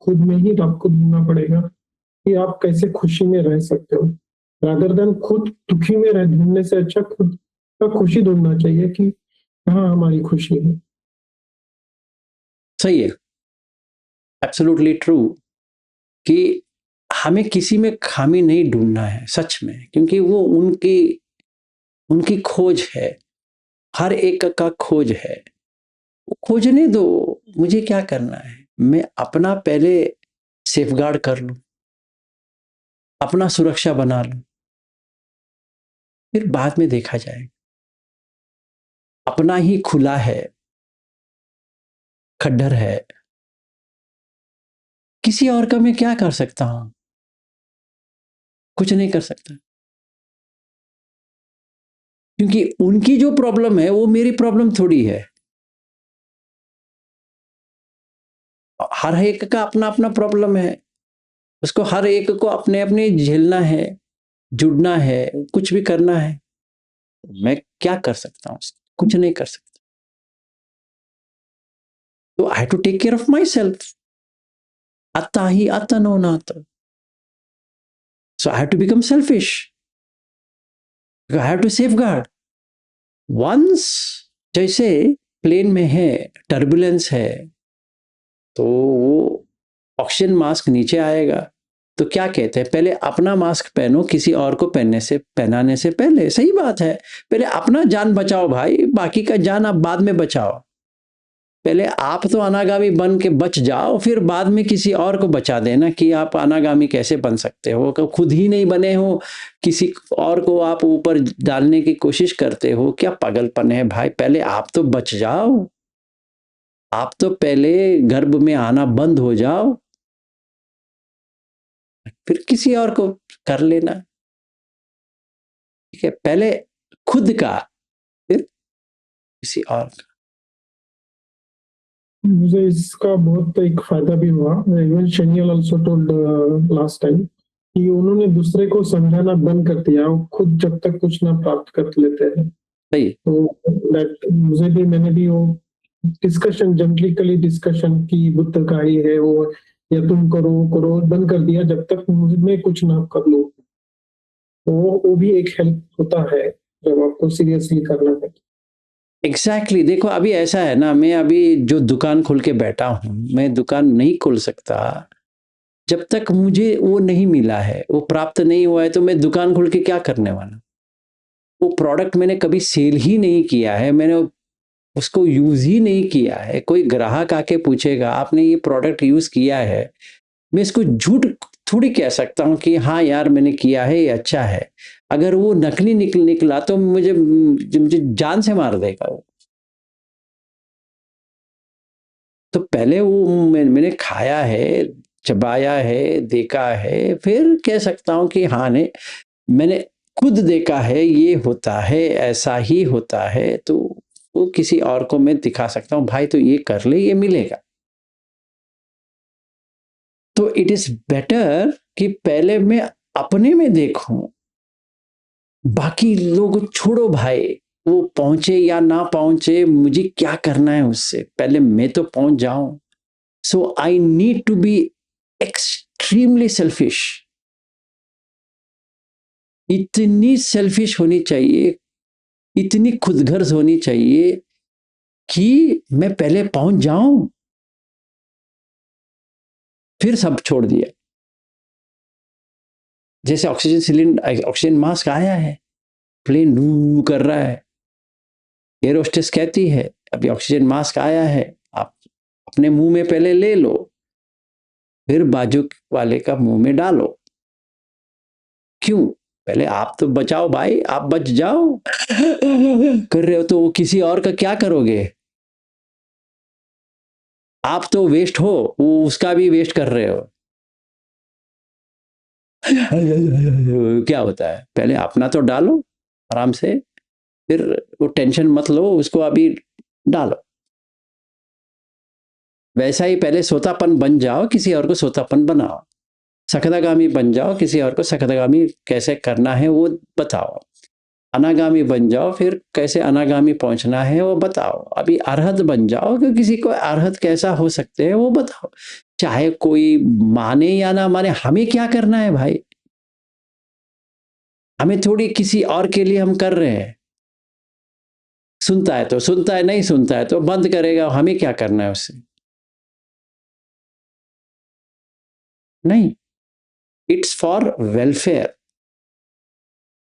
खुद में ही आपको ढूंढना पड़ेगा कि आप कैसे खुशी में रह सकते हो, रादर देन खुद दुखी में रह ढूंढने से अच्छा खुद का खुशी ढूंढना चाहिए कि कहाँ हमारी खुशी है। सही है, एब्सोल्युटली ट्रू, कि हमें किसी में खामी नहीं ढूंढना है सच में, क्योंकि वो उनकी उनकी खोज है, हर एक का खोज है। वो खोजने दो, मुझे क्या करना है? मैं अपना पहले सेफगार्ड कर लूं, अपना सुरक्षा बना लूं, फिर बाद में देखा जाएगा। अपना ही खुला है, खड्डर है, किसी और का मैं क्या कर सकता हूं? कुछ नहीं कर सकता, क्योंकि उनकी जो प्रॉब्लम है वो मेरी प्रॉब्लम थोड़ी है। हर एक का अपना अपना प्रॉब्लम है, उसको हर एक को अपने अपने झेलना है, जुड़ना है, कुछ भी करना है। मैं क्या कर सकता हूं? कुछ नहीं कर सकता। तो I have to take care of myself, अत्ता ही अत्तनो नात। So I have to become selfish, I have to safeguard. Once जैसे प्लेन में है, टर्बुलेंस है, तो वो ऑक्सीजन मास्क नीचे आएगा, तो क्या कहते हैं, पहले अपना मास्क पहनो किसी और को पहनाने से पहले। सही बात है, पहले अपना जान बचाओ भाई, बाकी का जान आप बाद में बचाओ। पहले आप तो अनागामी बन के बच जाओ, फिर बाद में किसी और को बचा देना। कि आप अनागामी कैसे बन सकते हो, खुद ही नहीं बने हो, किसी और को आप ऊपर डालने की कोशिश करते हो, क्या पागलपन है भाई? पहले आप तो बच जाओ, आप तो पहले गर्भ में आना बंद हो जाओ, फिर किसी और को कर लेना। ठीक है, पहले खुद का, फिर किसी और का। मुझे इसका बहुत एक फायदा भी हुआ। इवन शेनियल आल्सो टोल्ड लास्ट टाइम कि उन्होंने दूसरे को समझाना बंद कर दिया, वो खुद जब तक कुछ ना प्राप्त कर लेते हैं। सही। तो मैंने भी वो डिस्कशन, जेंटली डिस्कशन की बुद्ध का ही है वो, या तुम करो करो बंद कर दिया जब तक मैं कुछ ना कर लूं। तो वो भी एक हेल्प होता है जब आपको सीरियसली करना है। एग्जैक्टली देखो अभी ऐसा है ना, मैं अभी जो दुकान खोल के बैठा हूँ, मैं दुकान नहीं खोल सकता जब तक मुझे वो नहीं मिला है, वो प्राप्त नहीं हुआ है, तो मैं दुकान खोल के क्या करने वाला। वो प्रोडक्ट मैंने कभी सेल ही नहीं किया है, मैंने उसको यूज ही नहीं किया है। कोई ग्राहक आके पूछेगा आपने ये प्रोडक्ट यूज किया है, मैं इसको झूठ थोड़ी कह सकता हूँ कि हाँ यार मैंने किया है, ये अच्छा है। अगर वो नकली निकला तो मुझे जान से मार देगा वो। तो पहले वो मैंने खाया है, चबाया है, देखा है, फिर कह सकता हूँ कि हाँ ने मैंने खुद देखा है, ये होता है, ऐसा ही होता है, तो वो किसी और को मैं दिखा सकता हूँ, भाई तो ये कर ले, ये मिलेगा। तो इट इज बेटर कि पहले मैं अपने में देखूं, बाकी लोग छोड़ो भाई, वो पहुंचे या ना पहुंचे, मुझे क्या करना है उससे, पहले मैं तो पहुंच जाऊं। So I need to be extremely selfish, इतनी सेल्फिश होनी चाहिए, इतनी खुदगर्ज होनी चाहिए कि मैं पहले पहुंच जाऊं, फिर सब छोड़ दिया। जैसे ऑक्सीजन सिलेंडर, ऑक्सीजन मास्क आया है, प्लेन डू कर रहा है, एयर होस्टेस कहती है अभी ऑक्सीजन मास्क आया है, आप अपने मुंह में पहले ले लो, फिर बाजू वाले का मुंह में डालो। क्यों? पहले आप तो बचाओ भाई, आप बच जाओ। कर रहे हो तो वो किसी और का क्या करोगे? आप तो वेस्ट हो, वो उसका भी वेस्ट कर रहे हो। क्या होता है, पहले अपना तो डालो आराम से, फिर वो टेंशन मत लो, उसको अभी डालो। वैसा ही पहले सोतापन बन जाओ, किसी और को सोतापन बनाओ। सकदागामी बन जाओ, किसी और को सकदागामी कैसे करना है वो बताओ। अनागामी बन जाओ, फिर कैसे अनागामी पहुंचना है वो बताओ। अभी अरहत बन जाओ कि किसी को अरहत कैसा हो सकते हैं वो बताओ। चाहे कोई माने या ना माने, हमें क्या करना है भाई? हमें थोड़ी किसी और के लिए हम कर रहे हैं। सुनता है तो सुनता है, नहीं सुनता है तो बंद करेगा, हमें क्या करना है उससे? नहीं, इट्स फॉर वेलफेयर,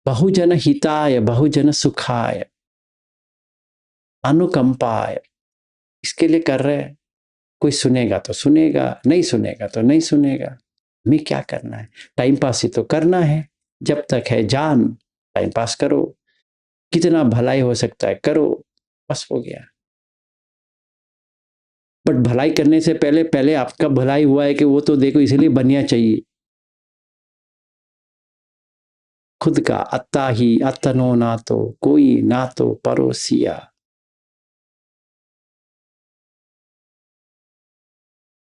बहुजन हिताय बहुजन सुखाय अनुकंपाय, इसके लिए कर रहे हैं। कोई सुनेगा तो सुनेगा, नहीं सुनेगा तो नहीं सुनेगा, हमें क्या करना है? टाइम पास ही तो करना है, जब तक है जान टाइम पास करो, कितना भलाई हो सकता है करो, बस हो गया। बट भलाई करने से पहले पहले आपका भलाई हुआ है कि वो तो देखो, इसलिए बनना चाहिए। खुद का अत्ता ही अतनो ना तो कोई ना तो परोसिया।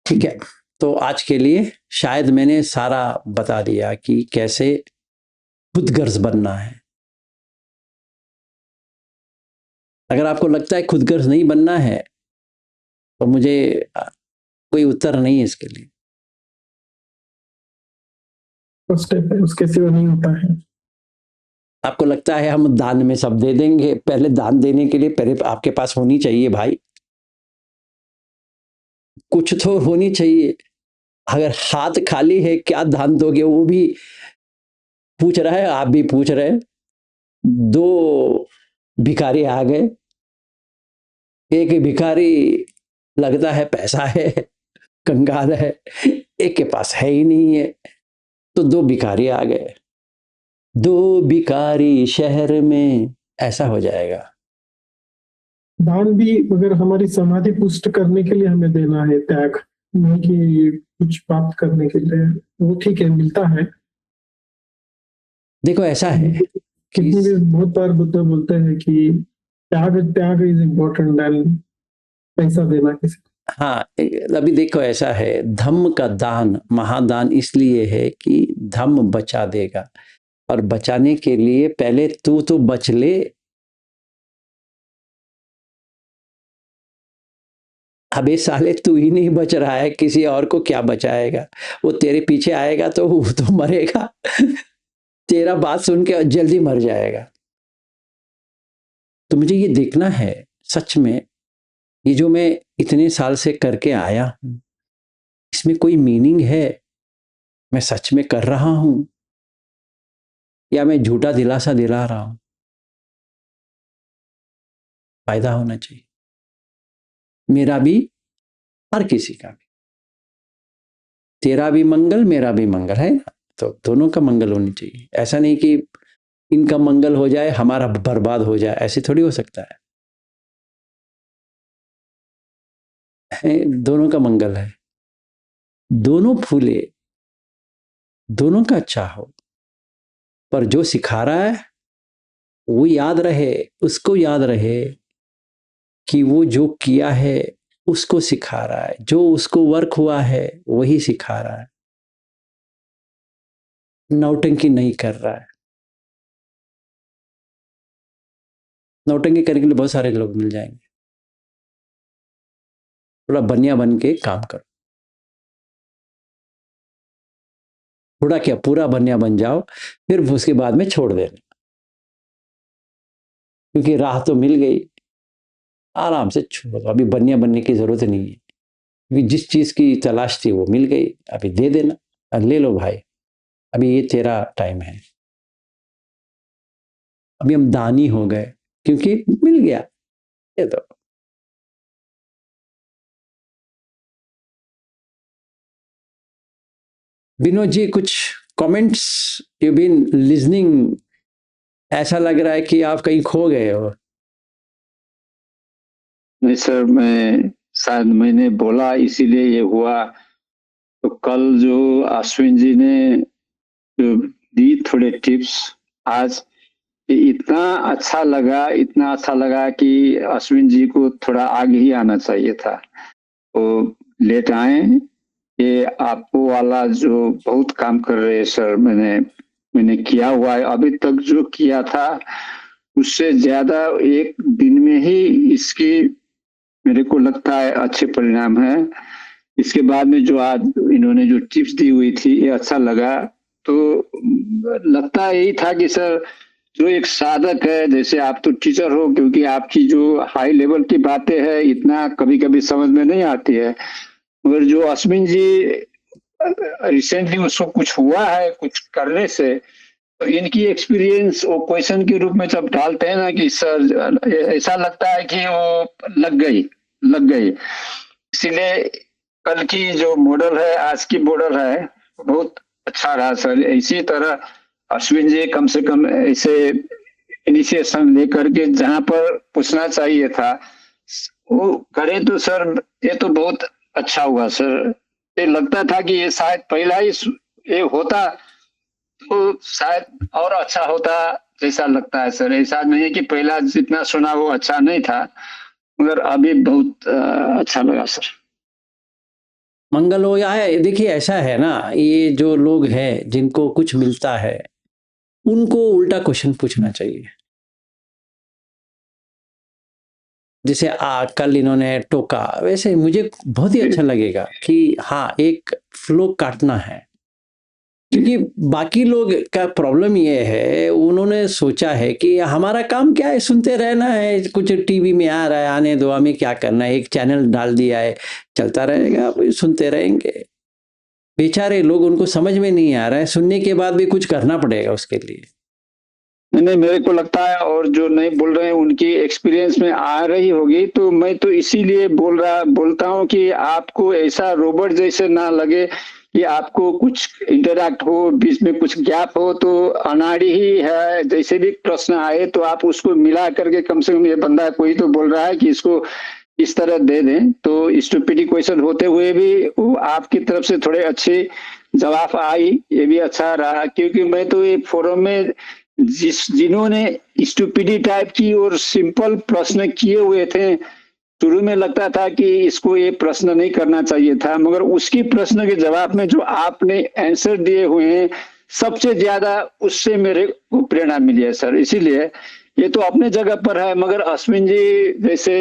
ठीक है, तो आज के लिए शायद मैंने सारा बता दिया कि कैसे खुदगर्ज बनना है। अगर आपको लगता है खुदगर्ज नहीं बनना है तो मुझे कोई उत्तर नहीं है इसके लिए। फर्स्ट स्टेप है, उसके सिवा नहीं होता है। आपको लगता है हम दान में सब दे देंगे, पहले दान देने के लिए पहले आपके पास होनी चाहिए भाई, कुछ तो होनी चाहिए। अगर हाथ खाली है क्या दान दोगे, वो भी पूछ रहा है, आप भी पूछ रहे हैं। दो भिखारी आ गए, एक भिखारी लगता है पैसा है, कंगाल है, एक के पास है ही नहीं है, तो दो भिखारी आ गए, दो भिखारी शहर में, ऐसा हो जाएगा। दान भी अगर हमारी समाधि पुष्ट करने के लिए हमें देना है, त्याग नहीं कि कुछ प्राप्त करने के लिए, वो ठीक है, मिलता है। देखो ऐसा है कितनी भी बहुत बार बुद्ध बोलते हैं कि त्याग त्याग इज इम्पोर्टेंट देन पैसा देना किसी को। हाँ, अभी देखो ऐसा है, धम्म का दान महादान इसलिए है कि धम्म बचा देगा, और बचाने के लिए पहले तू तो बच ले। अबे साले तू ही नहीं बच रहा है, किसी और को क्या बचाएगा? वो तेरे पीछे आएगा तो वो तो मरेगा। तेरा बात सुन के जल्दी मर जाएगा। तो मुझे ये देखना है सच में ये जो मैं इतने साल से करके आया हूँ, इसमें कोई मीनिंग है? मैं सच में कर रहा हूँ या मैं झूठा दिलासा दिला रहा हूँ? फायदा होना चाहिए, मेरा भी, हर किसी का भी। तेरा भी मंगल, मेरा भी मंगल, है ना? तो दोनों का मंगल होनी चाहिए। ऐसा नहीं कि इनका मंगल हो जाए, हमारा बर्बाद हो जाए, ऐसे थोड़ी हो सकता है। दोनों का मंगल है, दोनों फूले, दोनों का अच्छा हो। पर जो सिखा रहा है वो याद रहे, उसको याद रहे कि वो जो किया है उसको सिखा रहा है, जो उसको वर्क हुआ है वही सिखा रहा है, नौटंकी नहीं कर रहा है। नौटंकी करने के लिए बहुत सारे लोग मिल जाएंगे। थोड़ा बनिया बन के काम करो, थोड़ा क्या पूरा बनिया बन जाओ, फिर उसके बाद में छोड़ देना, क्योंकि राह तो मिल गई, आराम से छोड़ दो। अभी बनिया बनने की जरूरत नहीं है, क्योंकि जिस चीज की तलाश थी वो मिल गई, अभी दे देना, ले लो भाई, अभी ये तेरा टाइम है। अभी हम दानी हो गए क्योंकि मिल गया, ये तो। विनोद जी, कुछ कमेंट्स? यू बीन लिजनिंग, ऐसा लग रहा है कि आप कहीं खो गए हो। नहीं सर, मैं शायद मैंने बोला इसीलिए ये हुआ। तो कल जो अश्विन जी ने जो दी थोड़े टिप्स आज, इतना अच्छा लगा, इतना अच्छा लगा कि अश्विन जी को थोड़ा आगे ही आना चाहिए था। तो लेट आए, ये आपको वाला जो बहुत काम कर रहे हैं सर, मैंने किया हुआ है अभी तक, जो किया था उससे ज्यादा एक दिन में ही इसकी मेरे को लगता है अच्छे परिणाम है। इसके बाद में जो आज इन्होंने जो टिप्स दी हुई थी ये अच्छा लगा। तो लगता यही था कि सर जो एक साधक है, जैसे आप तो टीचर हो, क्योंकि आपकी जो हाई लेवल की बातें हैं इतना कभी कभी समझ में नहीं आती है, मगर जो अश्विन जी रिसेंटली उसको कुछ हुआ है कुछ करने से, तो इनकी एक्सपीरियंस वो क्वेश्चन के रूप में जब डालते हैं ना कि सर, ऐसा लगता है कि वो लग गई। इसीलिए कल की जो मॉडल है, आज की मॉडल है, बहुत अच्छा रहा सर। इसी तरह अश्विन जी कम से कम ऐसे इनिशिएशन लेकर के जहां पर पूछना चाहिए था वो करे, तो सर ये तो बहुत अच्छा हुआ सर। ये लगता था कि ये शायद पहला ही ये होता तो शायद और अच्छा होता, जैसा लगता है सर। ऐसा नहीं है कि पहला जितना सुना वो अच्छा नहीं था, मगर अभी बहुत अच्छा लगा सर। मंगल हो या है, देखिए ऐसा है ना, ये जो लोग हैं जिनको कुछ मिलता है उनको उल्टा क्वेश्चन पूछना चाहिए। जैसे कल इन्होंने टोका, वैसे मुझे बहुत ही अच्छा लगेगा कि हाँ, एक फ्लो काटना है। क्योंकि बाकी लोग का प्रॉब्लम ये है, उन्होंने सोचा है कि हमारा काम क्या है, सुनते रहना है, कुछ टीवी में आ रहा है आने दो, हमें क्या करना है, एक चैनल डाल दिया है चलता रहेगा, सुनते रहेंगे। बेचारे लोग, उनको समझ में नहीं आ रहा है, सुनने के बाद भी कुछ करना पड़ेगा उसके लिए। नहीं, मेरे को लगता है, और जो नहीं बोल रहे हैं उनकी एक्सपीरियंस में आ रही होगी, तो मैं तो इसीलिए बोलता हूँ कि आपको ऐसा रोबोट जैसे ना लगे कि आपको कुछ इंटरैक्ट हो, बीच में कुछ गैप हो, तो अनाड़ी ही है। जैसे भी प्रश्न आए तो आप उसको मिला करके, कम से कम ये बंदा कोई तो बोल रहा है कि इसको इस तरह दे दें, तो स्टूपिडी क्वेश्चन होते हुए भी वो आपकी तरफ से थोड़े अच्छे जवाब आई, ये भी अच्छा रहा। क्योंकि मैं तो ये फोरम में जिन्होंने स्टूपिडी टाइप की और सिंपल प्रश्न किए हुए थे, शुरू में लगता था कि इसको ये प्रश्न नहीं करना चाहिए था, मगर उसकी प्रश्न के जवाब में जो आपने आंसर दिए हुए हैं, सबसे ज्यादा उससे मेरे को प्रेरणा मिली है सर। इसीलिए ये तो अपने जगह पर है, मगर अश्विन जी जैसे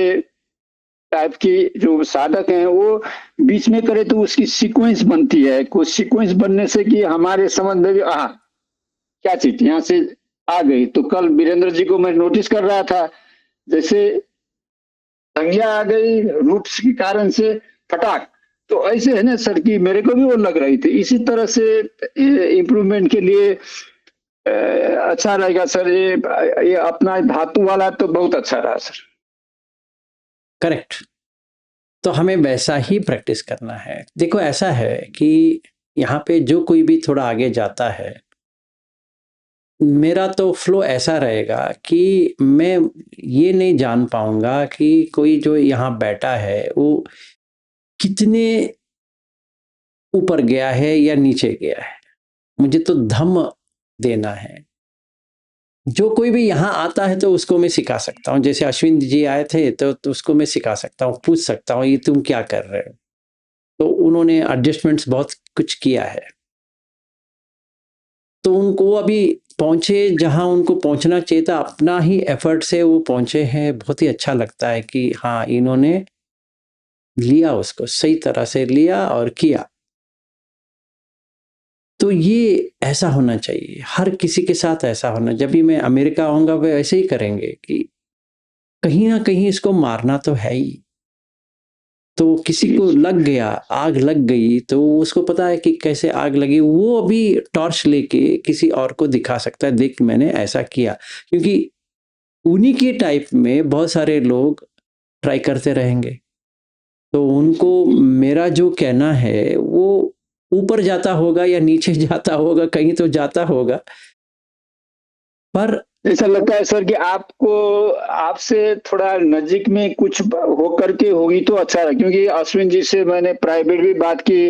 टाइप की जो साधक हैं वो बीच में करे तो उसकी सीक्वेंस बनती है, कुछ सीक्वेंस बनने से कि हमारे समझ में भी क्या चीज यहाँ से आ गई। तो कल वीरेंद्र जी को मैं नोटिस कर रहा था, जैसे संज्ञा आ गई रूट्स के कारण से फटाक। तो ऐसे है ना सर कि मेरे को भी वो लग रही थी। इसी तरह से इम्प्रूवमेंट के लिए अच्छा रहेगा सर। ये अपना धातु वाला तो बहुत अच्छा रहा सर। करेक्ट। तो हमें वैसा ही प्रैक्टिस करना है। देखो ऐसा है कि यहाँ पे जो कोई भी थोड़ा आगे जाता है, मेरा तो फ्लो ऐसा रहेगा कि मैं ये नहीं जान पाऊंगा कि कोई जो यहाँ बैठा है वो कितने ऊपर गया है या नीचे गया है। मुझे तो धम्म देना है। जो कोई भी यहाँ आता है तो उसको मैं सिखा सकता हूँ। जैसे अश्विन जी आए थे तो उसको मैं सिखा सकता हूँ, पूछ सकता हूँ ये तुम क्या कर रहे हो। तो उन्होंने एडजस्टमेंट्स बहुत कुछ किया है। तो उनको अभी पहुंचे जहां उनको पहुंचना चाहिए था, अपना ही एफर्ट से वो पहुंचे हैं। बहुत ही अच्छा लगता है कि हाँ इन्होंने लिया, उसको सही तरह से लिया और किया। तो ये ऐसा होना चाहिए, हर किसी के साथ ऐसा होना। जब भी मैं अमेरिका आऊंगा वे ऐसे ही करेंगे कि कहीं ना कहीं इसको मारना तो है ही। तो किसी को लग गया, आग लग गई, तो उसको पता है कि कैसे आग लगी। वो अभी टॉर्च लेके किसी और को दिखा सकता है, देख मैंने ऐसा किया। क्योंकि उन्हीं के टाइप में बहुत सारे लोग ट्राई करते रहेंगे। तो उनको मेरा जो कहना है वो ऊपर जाता होगा या नीचे जाता होगा, कहीं तो जाता होगा। पर ऐसा लगता है सर कि आपको आपसे थोड़ा नजीक में कुछ होकर के होगी तो अच्छा है। क्योंकि अश्विन जी से मैंने प्राइवेट भी बात की,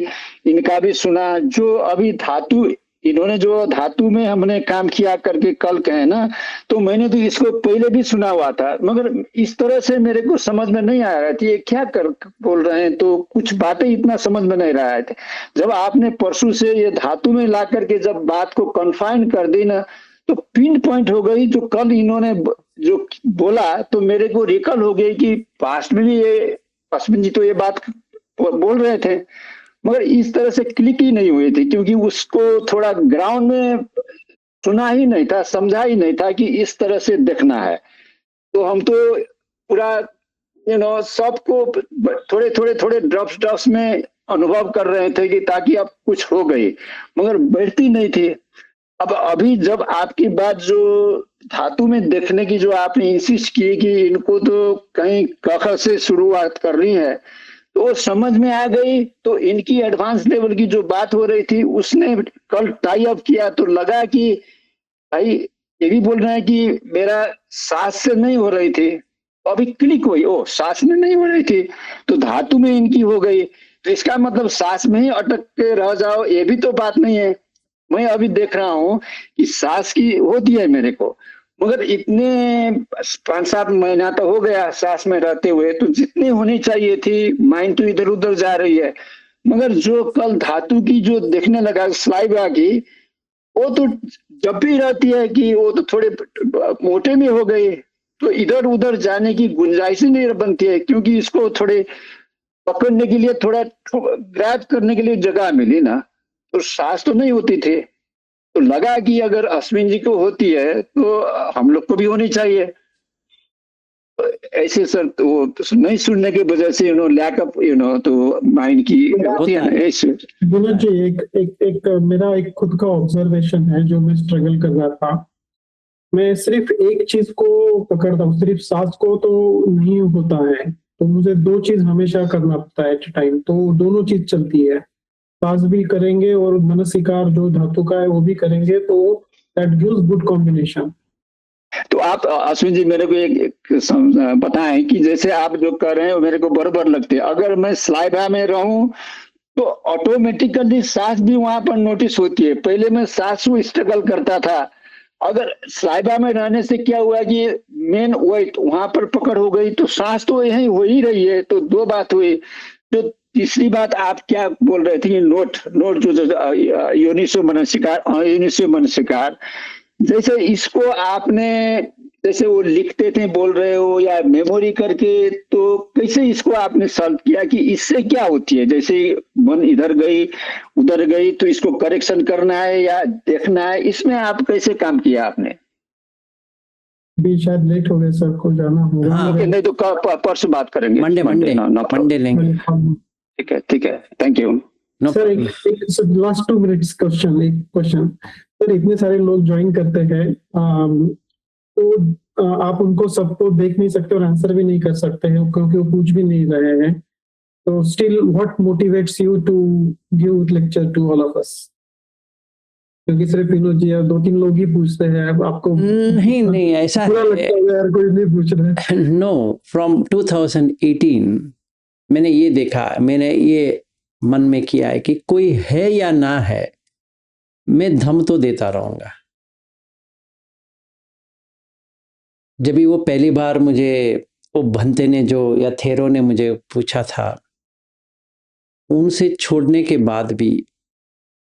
इनका भी सुना। जो अभी धातु इन्होंने जो धातु में हमने काम किया करके कल कहे ना, तो मैंने तो इसको पहले भी सुना हुआ था, मगर इस तरह से मेरे को समझ में नहीं आ रहा था ये क्या कर बोल रहे हैं। तो कुछ बातें इतना समझ में नहीं रहा थे। जब आपने परसों से ये धातु में ला करके जब बात को कन्फाइन कर दी ना, तो पिन पॉइंट हो गई। जो कल इन्होंने जो बोला तो मेरे को रिकल हो गई कि पास्ट में भी ये अश्विन जी तो ये बात बोल रहे थे, मगर इस तरह से क्लिक ही नहीं हुए थे। क्योंकि उसको थोड़ा ग्राउंड में सुना ही नहीं था, समझा ही नहीं था कि इस तरह से देखना है। तो हम तो पूरा सबको थोड़े थोड़े थोड़े ड्रॉप्स में अनुभव कर रहे थे कि ताकि अब कुछ हो गई, मगर बैठती नहीं थी। अब अभी जब आपकी बात जो धातु में देखने की जो आपने इंसिस्ट की कि इनको तो कहीं कख से शुरुआत करनी है, तो वो समझ में आ गई। तो इनकी एडवांस लेवल की जो बात हो रही थी उसने कल टाई अप किया, तो लगा कि भाई ये भी बोल रहे हैं कि मेरा सांस से नहीं हो रही थी, तो अभी क्लिक हुई। ओ सांस में नहीं हो रही थी तो धातु में इनकी हो गई। तो इसका मतलब सांस में ही अटक के रह जाओ, ये भी तो बात नहीं है। मैं अभी देख रहा हूँ कि सांस की होती है मेरे को, मगर इतने 5-7 महीना तो हो गया सांस में रहते हुए, तो जितनी होनी चाहिए थी माइंड तो इधर उधर जा रही है। मगर जो कल धातु की जो देखने लगा स्लाइबा की, वो तो जब भी रहती है कि वो तो थोड़े मोटे में हो गई, तो इधर उधर जाने की गुंजाइश ही नहीं बनती है। क्योंकि इसको थोड़े पकड़ने के लिए, थोड़ा ग्रैब करने के लिए जगह मिली ना, तो सांस तो नहीं होती थी। तो लगा कि अगर अश्विन जी को होती है तो हम लोग को भी होनी चाहिए। तो ऐसे सर तो वो तो नहीं सुनने की वजह से लैक ऑफ तो माइंड की होती है ना ऐसे। विनोद जी, एक मेरा एक खुद का ऑब्जर्वेशन है जो मैं स्ट्रगल कर रहा था। मैं सिर्फ एक चीज को पकड़ता हूँ, सिर्फ सांस को तो नहीं होता है, तो मुझे 2 चीज हमेशा करना पड़ता है एट टाइम। तो दोनों चीज चलती है, सांस भी करेंगे और मनसिकार जो धातु का है वो भी करेंगे, तो दैट गिव्स गुड कॉम्बिनेशन। तो आप अश्विन जी मेरे को एक बताएं कि जैसे आप जो कर रहे हैं वो मेरे को बराबर लगते हैं। अगर मैं स्लाइबा में रहूं तो ऑटोमेटिकली सांस भी वहां पर नोटिस होती है। पहले मैं सांस को स्ट्रगल करता था। अगर स्लाइबा में रहने से क्या हुआ कि मेन वेट वहां पर पकड़ हो गई, तो सांस तो यही हो ही रही है। तो 2 बात हुई। तो तीसरी बात आप क्या बोल रहे थे, नोट जो योनिसो मनसिकार, जैसे इसको आपने जैसे वो लिखते थे बोल रहे हो या मेमोरी करके, तो कैसे इसको आपने सॉल्व किया कि इससे क्या होती है? जैसे मन इधर गई उधर गई तो इसको करेक्शन करना है या देखना है, इसमें आप कैसे काम किया आपने? अभी शायद लेट हो गए, सर को जाना होगा। हाँ। ओके, नहीं तो परसों बात करेंगे। Monday problem। लेंगे। ठीक है, thank you. No sir problem. एक लास्ट 2 मिनट्स क्वेश्चन, एक क्वेश्चन सर, इतने सारे लोग ज्वाइन करते हैं, तो आप उनको सबको देख नहीं सकते और आंसर भी नहीं कर सकते हैं क्योंकि वो पूछ भी नहीं रहे हैं, तो still what motivates you to give lecture to all of us? क्योंकि सिर्फ विनोद जी या 2-3 लोग ही पूछते हैं, अब आपको नहीं ऐसा बुरा लगता है यार कोई नहीं पूछ रहा है। नो, फ्रॉम 2018 मैंने ये देखा, मैंने ये मन में किया है कि कोई है या ना है, मैं धम तो देता रहूंगा। जब भी वो पहली बार मुझे वो भंते ने जो या थेरो ने मुझे पूछा था, उनसे छोड़ने के बाद भी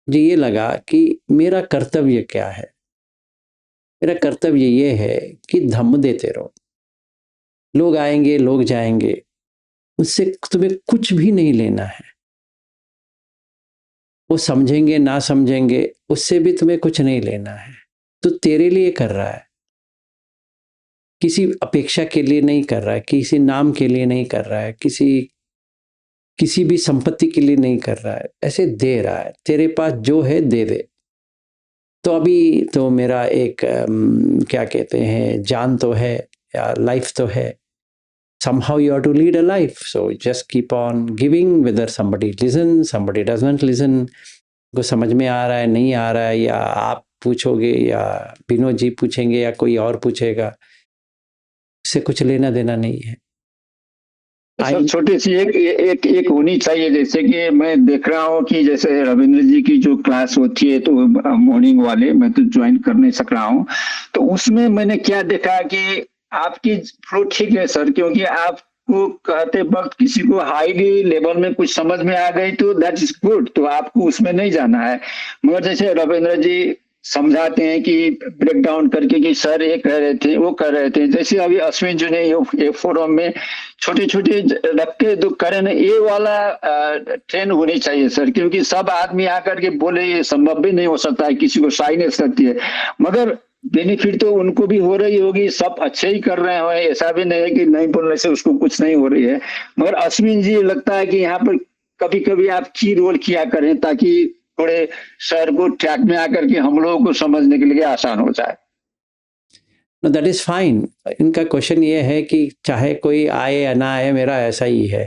मुझे ये लगा कि मेरा कर्तव्य क्या है। मेरा कर्तव्य ये है कि धम्म देते रहो। लोग आएंगे, लोग जाएंगे, उससे तुम्हें कुछ भी नहीं लेना है। वो समझेंगे ना समझेंगे, उससे भी तुम्हें कुछ नहीं लेना है। तो तेरे लिए कर रहा है, किसी अपेक्षा के लिए नहीं कर रहा है, किसी नाम के लिए नहीं कर रहा है, किसी भी संपत्ति के लिए नहीं कर रहा है, ऐसे दे रहा है। तेरे पास जो है दे दे। तो अभी तो मेरा एक क्या कहते हैं, जान तो है या लाइफ तो है। Somehow you have to lead a life, so just keep on giving, whether somebody listens, somebody doesn't listen, को समझ में आ रहा है नहीं आ रहा है, या आप पूछोगे या विनोद जी पूछेंगे या कोई और पूछेगा, इससे कुछ लेना देना नहीं है। सर छोटी सी एक होनी चाहिए, जैसे कि मैं देख रहा हूँ कि जैसे रविंद्र जी की जो क्लास होती है तो मॉर्निंग वाले मैं तो ज्वाइन कर नहीं सक रहा हूँ, तो उसमें मैंने क्या देखा कि आपकी फ्लो ठीक है सर, क्योंकि आपको कहते वक्त किसी को हाईली लेवल में कुछ समझ में आ गई तो दैट इज गुड, तो आपको उसमें नहीं जाना है। मगर जैसे रविंद्र जी समझाते हैं कि ब्रेक डाउन करके कि सर ये कह रहे थे वो कह रहे थे, जैसे अभी अश्विन जी ने ये फोरम में छोटे छोटे रख के जो करें ना, ये वाला ट्रेंड होनी चाहिए सर, क्योंकि सब आदमी आकर के बोले ये संभव भी नहीं हो सकता है, किसी को साइनेस करती है, मगर बेनिफिट तो उनको भी हो रही होगी, सब अच्छे ही कर रहे हो, ऐसा भी नहीं है कि नहीं बोलने से उसको कुछ नहीं हो रही है। मगर अश्विन जी लगता है कि यहाँ पर कभी कभी आप की रोल किया करें ताकि थोड़े सर को ट्रैक में आकर के हम लोगों को समझने के लिए आसान हो जाए। Know that is fine. इनका क्वेश्चन ये है कि चाहे कोई आए या ना आए, मेरा ऐसा ही है।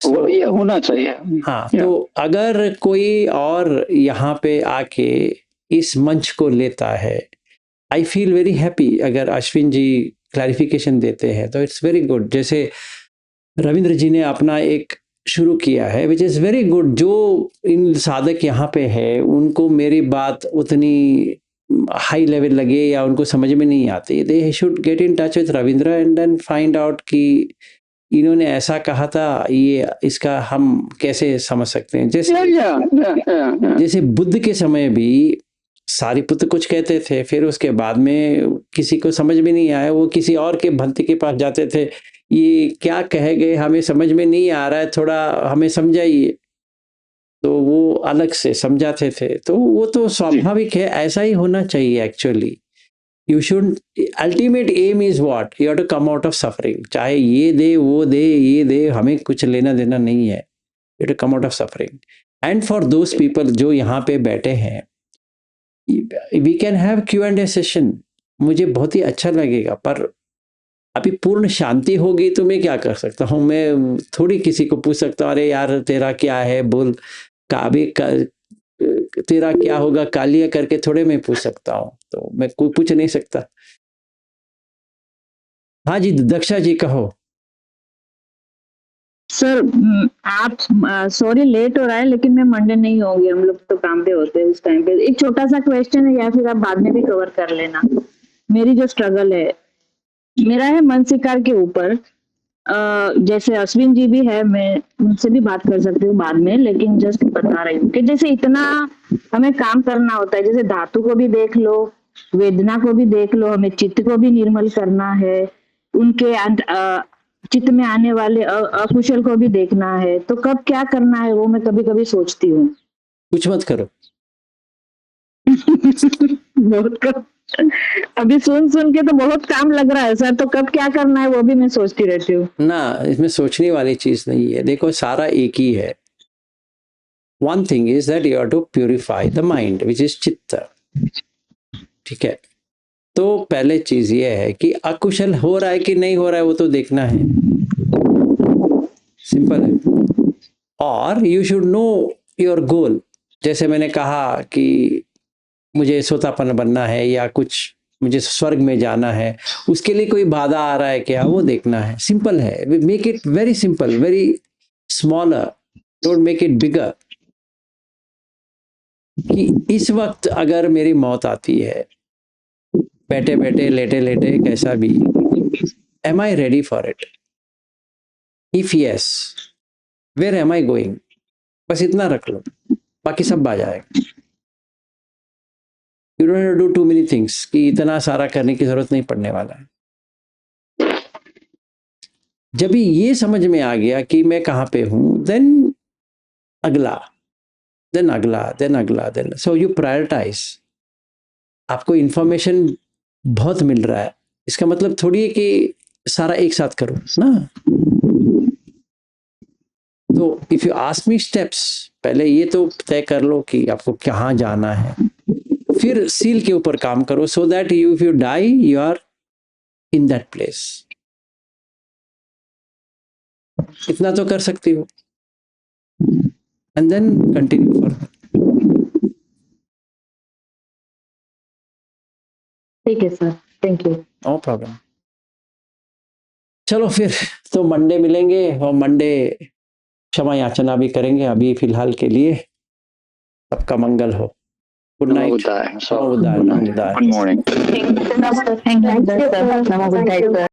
ये होना चाहिए। हाँ, तो अगर कोई और यहाँ पे आके इस मंच को लेता है, आई फील वेरी हैप्पी। अगर अश्विन जी क्लैरिफिकेशन देते हैं तो इट्स वेरी गुड। जैसे रविंद्र जी ने अपना एक शुरू किया है विच इज़ वेरी गुड। जो इन साधक यहाँ पे है उनको मेरी बात उतनी हाई लेवल लगे या उनको समझ में नहीं आती, they should get in touch with Ravindra and then find out कि इन्होंने ऐसा कहा था, ये इसका हम कैसे समझ सकते हैं। जैसे बुद्ध के समय भी सारिपुत्र कुछ कहते थे, फिर उसके बाद में किसी को समझ में नहीं आया, वो किसी और के भंते के पास जाते थे, ये क्या कहे गए हमें समझ में नहीं आ रहा है, थोड़ा हमें समझाइए, तो वो अलग से समझाते थे। तो वो तो स्वाभाविक है, ऐसा ही होना चाहिए actually. You should, ultimate aim is what, you have to come out of suffering. चाहे ये दे वो दे ये दे, हमें कुछ लेना देना नहीं है, you have to come out of suffering. And for those people जो यहाँ पे बैठे हैं, we can have Q&A session, मुझे बहुत ही अच्छा लगेगा। पर अभी पूर्ण शांति होगी तो मैं क्या कर सकता हूँ, मैं थोड़ी किसी को पूछ सकता हूँ, अरे यार तेरा क्या है बोल, तेरा क्या होगा कालिया करके थोड़े मैं पूछ सकता हूँ, तो मैं कोई पूछ नहीं सकता। हाँ जी दक्षा जी कहो। सर आप सॉरी लेट हो रहा है, लेकिन मैं मंडे नहीं होंगी, हम लोग तो काम पे होते हैं उस टाइम पे। एक छोटा सा क्वेश्चन है या फिर आप बाद में भी कवर कर लेना। मेरी जो स्ट्रगल है मेरा है मानसिकार के ऊपर। जैसे अश्विन जी भी है, मैं उनसे भी बात कर सकती हूँ बाद में, लेकिन जस्ट बता रही हूँ कि जैसे इतना हमें काम करना होता है, जैसे धातु को भी देख लो, वेदना को भी देख लो, हमें चित्त को भी निर्मल करना है, उनके चित्त में आने वाले अकुशल को भी देखना है, तो कब क्या करना है वो मैं कभी कभी सोचती हूँ। कुछ मत करो। बहुत कम। अभी सुन के तो बहुत काम लग रहा है सर, तो कब क्या करना है वो भी मैं सोचती रहती हूँ। ना, इसमें सोचने वाली चीज नहीं है। देखो, सारा एक ही है। One thing is that you have to purify the mind which is chitta. ठीक है, तो पहले चीज ये है कि अकुशल हो रहा है कि नहीं हो रहा है वो तो देखना है, सिंपल है। और you should know your goal. जैसे मैंने कहा कि मुझे सोतापन बनना है या कुछ मुझे स्वर्ग में जाना है, उसके लिए कोई बाधा आ रहा है क्या, वो देखना है। सिंपल है, make it very simple, very smaller, don't make it bigger. कि इस वक्त अगर मेरी मौत आती है, बैठे बैठे लेटे लेटे कैसा भी, am I ready for it? If yes, where am I going? बस इतना रख लो, बाकी सब आ जाएगा। You don't have to do too many things, कि इतना सारा करने की जरूरत नहीं पड़ने वाला है। जब भी ये समझ में आ गया कि मैं कहाँ पे हूँ, देन अगला, देन अगला, देन अगला, देन सो यू प्रायोरिटाइज। आपको इंफॉर्मेशन बहुत मिल रहा है, इसका मतलब थोड़ी है कि सारा एक साथ करो ना। तो if you ask me steps, पहले ये तो तय कर लो कि आपको कहाँ जाना है, फिर सील के ऊपर काम करो, so that you if you die you are in that place. इतना तो कर सकती हो, एंड देन कंटिन्यू फॉर। ठीक है sir, thank you. No problem. चलो फिर तो मंडे मिलेंगे, और मंडे क्षमा याचना भी करेंगे। अभी फिलहाल के लिए सबका मंगल हो। Good night. Namo Buddhaya. NaMo बुद्धाय, NaMo बुद्धाय। Good morning. Thank you, sir. Thank you, sir. Have a good day, sir.